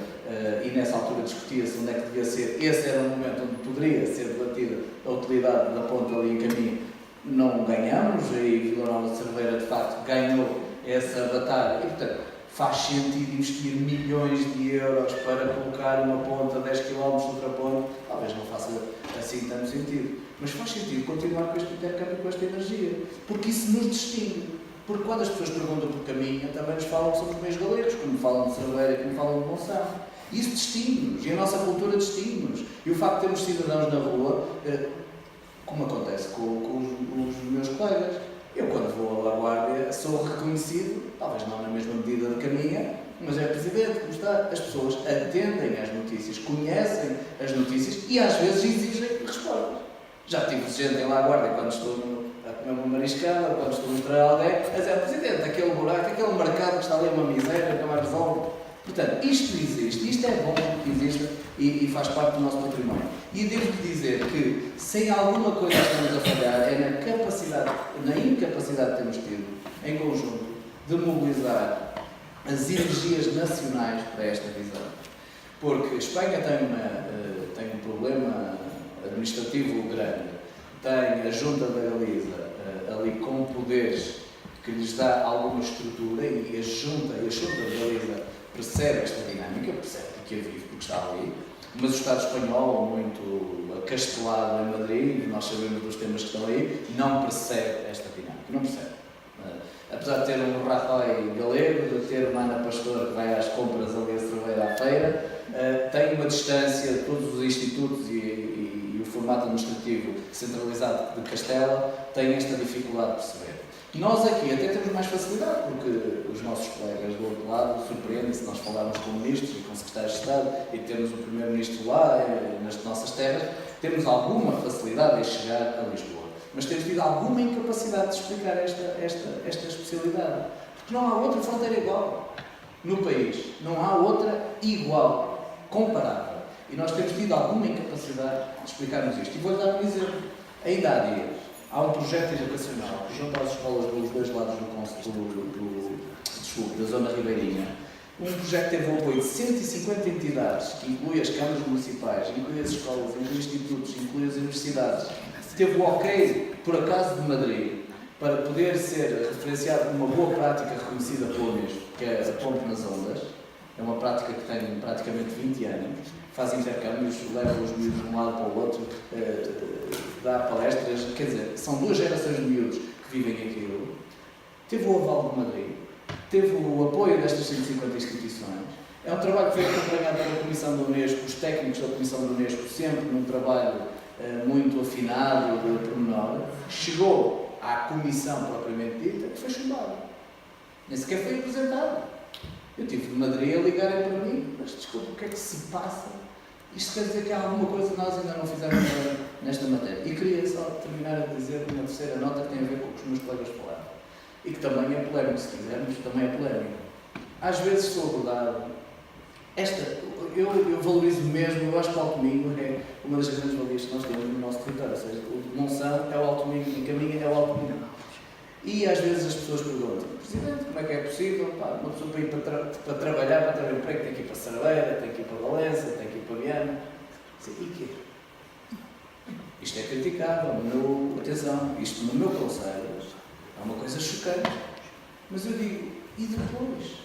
e nessa altura discutia-se onde é que devia ser, esse era o momento onde poderia ser debatida a utilidade da ponte ali em Caminho. Não ganhamos, e Vila Nova de Cerveira de facto ganhou essa batalha, e portanto faz sentido investir milhões de euros para colocar uma ponte a 10 km de outra ponte, talvez não faça assim tanto sentido, mas faz sentido continuar com este intercâmbio, com esta energia, porque isso nos distingue, porque quando as pessoas perguntam por Caminha, também nos falam que somos meios galegos, como falam de Cerveira e como falam de Monsanto. Isso distingue-nos, e a nossa cultura distingue-nos, e o facto de termos cidadãos na rua, como acontece com os meus colegas. Eu, quando vou à Laguardia, sou reconhecido, talvez não na mesma medida de Caminha, mas é presidente, como está. As pessoas atendem às notícias, conhecem as notícias e às vezes exigem respostas. Já tive gente em Laguardia, quando estou a comer uma mariscada, quando estou a mostrar alguém, a dizer, presidente, aquele buraco, aquele mercado que está ali uma miséria, que mais resolve. Portanto, isto existe, isto é bom que exista e faz parte do nosso património. E devo-lhe dizer que, sem alguma coisa que estamos a falhar, é na incapacidade que temos tido, em conjunto, de mobilizar as energias nacionais para esta visão. Porque a Espanha tem um problema administrativo grande, tem a Junta da Galiza ali com poderes que lhes dá alguma estrutura e a Junta da Galiza percebe esta dinâmica, percebe que a vive porque está ali, mas o Estado espanhol, muito acastelado em Madrid, nós sabemos dos temas que estão aí, não percebe esta dinâmica, não percebe. Apesar de ter um Rajoy galego, de ter uma Ana Pastor que vai às compras ali a Cerveira à feira, tem uma distância de todos os institutos e o formato administrativo centralizado de Castela, tem esta dificuldade de perceber. Nós aqui até temos mais facilidade, porque os nossos colegas do outro lado surpreendem-se, nós falarmos com ministros e com secretários de Estado e temos o primeiro-ministro lá, nas nossas terras, temos alguma facilidade em chegar a Lisboa. Mas temos tido alguma incapacidade de explicar esta especialidade. Porque não há outra fronteira igual no país. Não há outra igual, comparável. E nós temos tido alguma incapacidade de explicarmos isto. E vou-lhe dar um exemplo. Ainda há dias, Há um projeto educacional que junta as escolas dos dois lados da zona ribeirinha. Um projeto que teve o apoio de 150 entidades, que inclui as câmaras municipais, inclui as escolas, inclui os institutos, inclui as universidades. Teve o ok, por acaso, de Madrid, para poder ser referenciado como uma boa prática reconhecida pelo Unesco, que é a ponte nas ondas. É uma prática que tem praticamente 20 anos. Faz intercâmbios, leva os miúdos de um lado para o outro, dá palestras. Quer dizer, são 2 gerações de miúdos que vivem aquilo. Teve o aval de Madrid, teve o apoio destas 150 instituições. É um trabalho que foi acompanhado pela Comissão da Unesco, os técnicos da Comissão da Unesco, sempre num trabalho muito afinado, de pormenor. Chegou à comissão propriamente dita e foi chumbado. Nem sequer foi apresentado. Eu tive de Madrid a ligarem para mim, mas desculpa, o que é que se passa? Isto quer dizer que há alguma coisa que nós ainda não fizemos nesta matéria. E queria só terminar a dizer uma terceira nota que tem a ver com o que os meus colegas falaram. E que também é polémico, se quisermos, também é polémico. Às vezes sou abordado. Eu valorizo mesmo, eu acho que o Alto Minho é uma das grandes valias que nós temos no nosso território. Ou seja, o de Monção é o Alto Minho e Caminha é o Alto Minho. E às vezes as pessoas perguntam, Presidente, como é que é possível? Pá, uma pessoa para ir para trabalhar, para ter um emprego, tem que ir para Cerveira, tem que ir para Valença, tem que ir para Viana. E quê? Isto é criticável, atenção, isto no meu conselho é uma coisa chocante. Mas eu digo, e depois?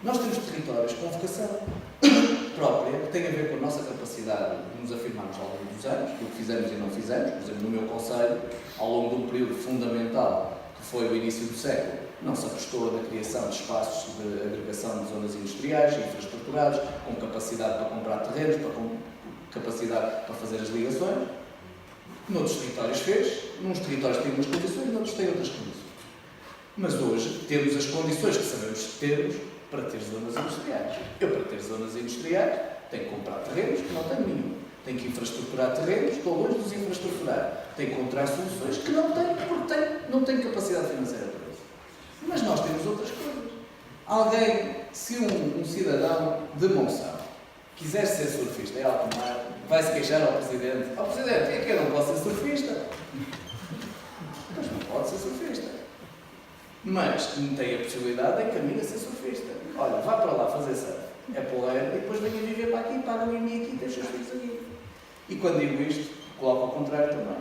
Nós temos territórios com vocação própria, que tem a ver com a nossa capacidade de nos afirmarmos ao longo dos anos, do que fizemos e não fizemos. Por exemplo, no meu conselho, ao longo de um período fundamental, que foi o início do século, não se apostou na criação de espaços de agregação de zonas industriais, infraestruturados, com capacidade para comprar terrenos, com capacidade para fazer as ligações. Noutros territórios fez, nos territórios têm umas condições, noutros têm outras condições. Mas hoje temos as condições que sabemos termos para ter zonas industriais. Eu, para ter zonas industriais, tenho que comprar terrenos que não tenho nenhum. Tenho que infraestruturar terrenos, estou longe de os infraestruturar. Tenho que encontrar soluções que não tenho, porque não tenho capacidade financeira para isso. Mas nós temos outras coisas. Se um cidadão de Monção quiser ser surfista em alto mar, vai se queixar ao Presidente. Ó Presidente, é que eu não posso ser surfista? Mas não pode ser surfista. Mas tem a possibilidade de caminho a ser surfista. Olha, vá para lá fazer surf. É poleiro e depois venha viver para aqui, paga-me a mim aqui e tem os seus filhos aqui. E quando digo isto, coloco ao contrário também.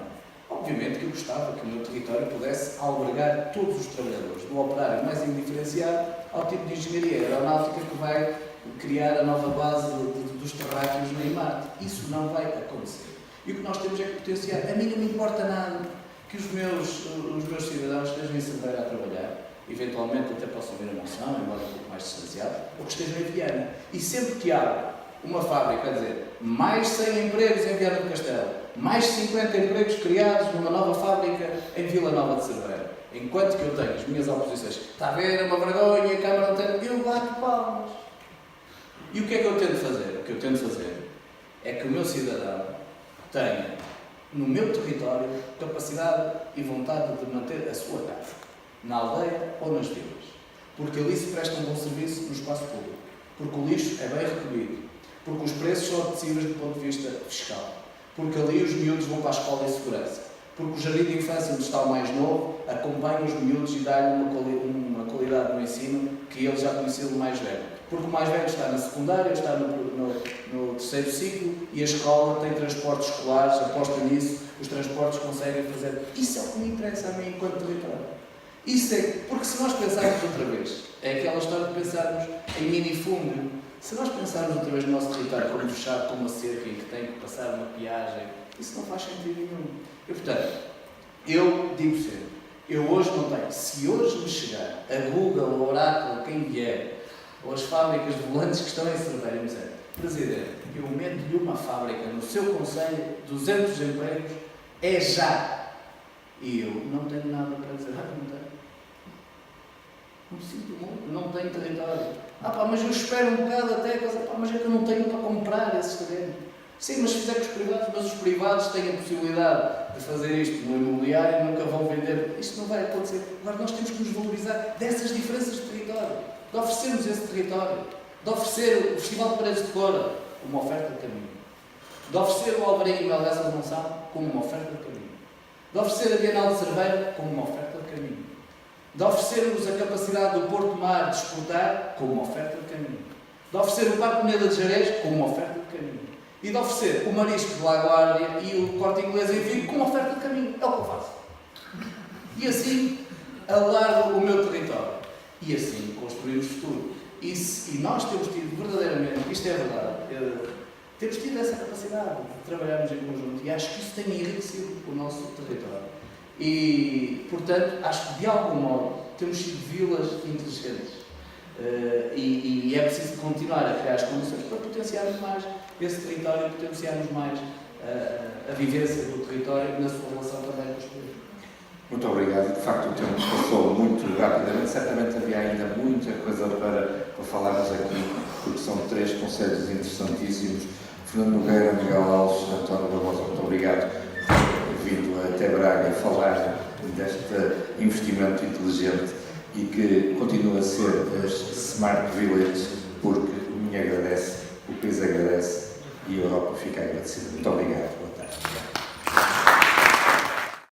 Obviamente que eu gostava que o meu território pudesse albergar todos os trabalhadores, do operário mais indiferenciado ao tipo de engenharia aeronáutica que vai criar a nova base dos terráqueos em Marte. Isso não vai acontecer. E o que nós temos é que potenciar. A mim não me importa nada que os meus cidadãos estejam em Cerveira a trabalhar, eventualmente até possam vir a Monção, embora um pouco mais distanciado, ou que estejam em Viana. E sempre que há uma fábrica, quer dizer, mais 100 empregos em Viana do Castelo, mais 50 empregos criados numa nova fábrica em Vila Nova de Cerveira, enquanto que eu tenho as minhas oposições, está a ver, é uma vergonha, a Câmara não tem, eu bato palmas. E o que é que eu tento fazer? O que eu tento fazer é que o meu cidadão tenha, no meu território, capacidade e vontade de manter a sua casa, na aldeia ou nas vilas. Porque ali se presta um bom serviço no espaço público. Porque o lixo é bem recolhido. Porque os preços são acessíveis do ponto de vista fiscal. Porque ali os miúdos vão para a escola em segurança. Porque o jardim de infância, onde está o mais novo, acompanha os miúdos e dá-lhe uma qualidade no ensino que ele já conhecia do mais velho. Porque o mais velho está na secundária, está no terceiro ciclo e a escola tem transportes escolares, aposta nisso, os transportes conseguem fazer. Isso é o que me interessa a mim enquanto território. Isso é, porque se nós pensarmos outra vez, é aquela história de pensarmos em minifúndio. Se nós pensarmos outra vez no nosso território como fechado, como uma cerca e que tem que passar uma peagem, isso não faz sentido nenhum. E portanto, eu digo sempre, eu hoje não tenho, se hoje me chegar a Google, a Oracle, quem vier, ou as fábricas de volantes que estão em Cerveira, e me dizer, Presidente, eu meto-lhe uma fábrica no seu concelho, 200 empregos, é já. E eu não tenho nada para dizer, não tenho. Não me sinto muito, não tenho território. Mas eu espero um bocado até, mas é que eu não tenho para comprar esses terrenos. Sim, mas se fizer com os privados, mas os privados têm a possibilidade de fazer isto no imobiliário e nunca vão vender. Isto não vai acontecer. Agora nós temos que nos valorizar dessas diferenças de território, de oferecermos esse território, de oferecer o Festival de Paredes de Cora como uma oferta de caminho, de oferecer o Alvarinho e Melgaça de Monção como uma oferta de caminho, de oferecer a Bienal de Cerveira como uma oferta de caminho, de oferecermos a capacidade do Porto Mar de exportar como uma oferta de caminho, de oferecer o Parque Peneda de Jerez como uma oferta de caminho e de oferecer o Marisco de Laguardia e o Corte Inglês em Vigo como uma oferta de caminho. É o que eu faço. E assim alargo o meu território. E assim construímos futuro. E nós temos tido verdadeiramente, isto é verdade, temos tido essa capacidade de trabalharmos em conjunto e acho que isso tem enriquecido o nosso território. E, portanto, acho que de algum modo temos sido vilas inteligentes. E é preciso continuar a criar as condições para potenciarmos mais esse território e potenciarmos mais a vivência do território na sua relação também com os políticos. Muito obrigado. De facto, o tempo passou muito rapidamente. Certamente havia ainda muita coisa para falarmos aqui, porque são 3 conselhos interessantíssimos. Fernando Nogueira, Miguel Alves, António Barbosa, muito obrigado por ter vindo até Braga falar deste investimento inteligente e que continua a ser as Smart Village, porque o Minho agradece, o país agradece e a Europa fica agradecida. Muito obrigado. Boa tarde.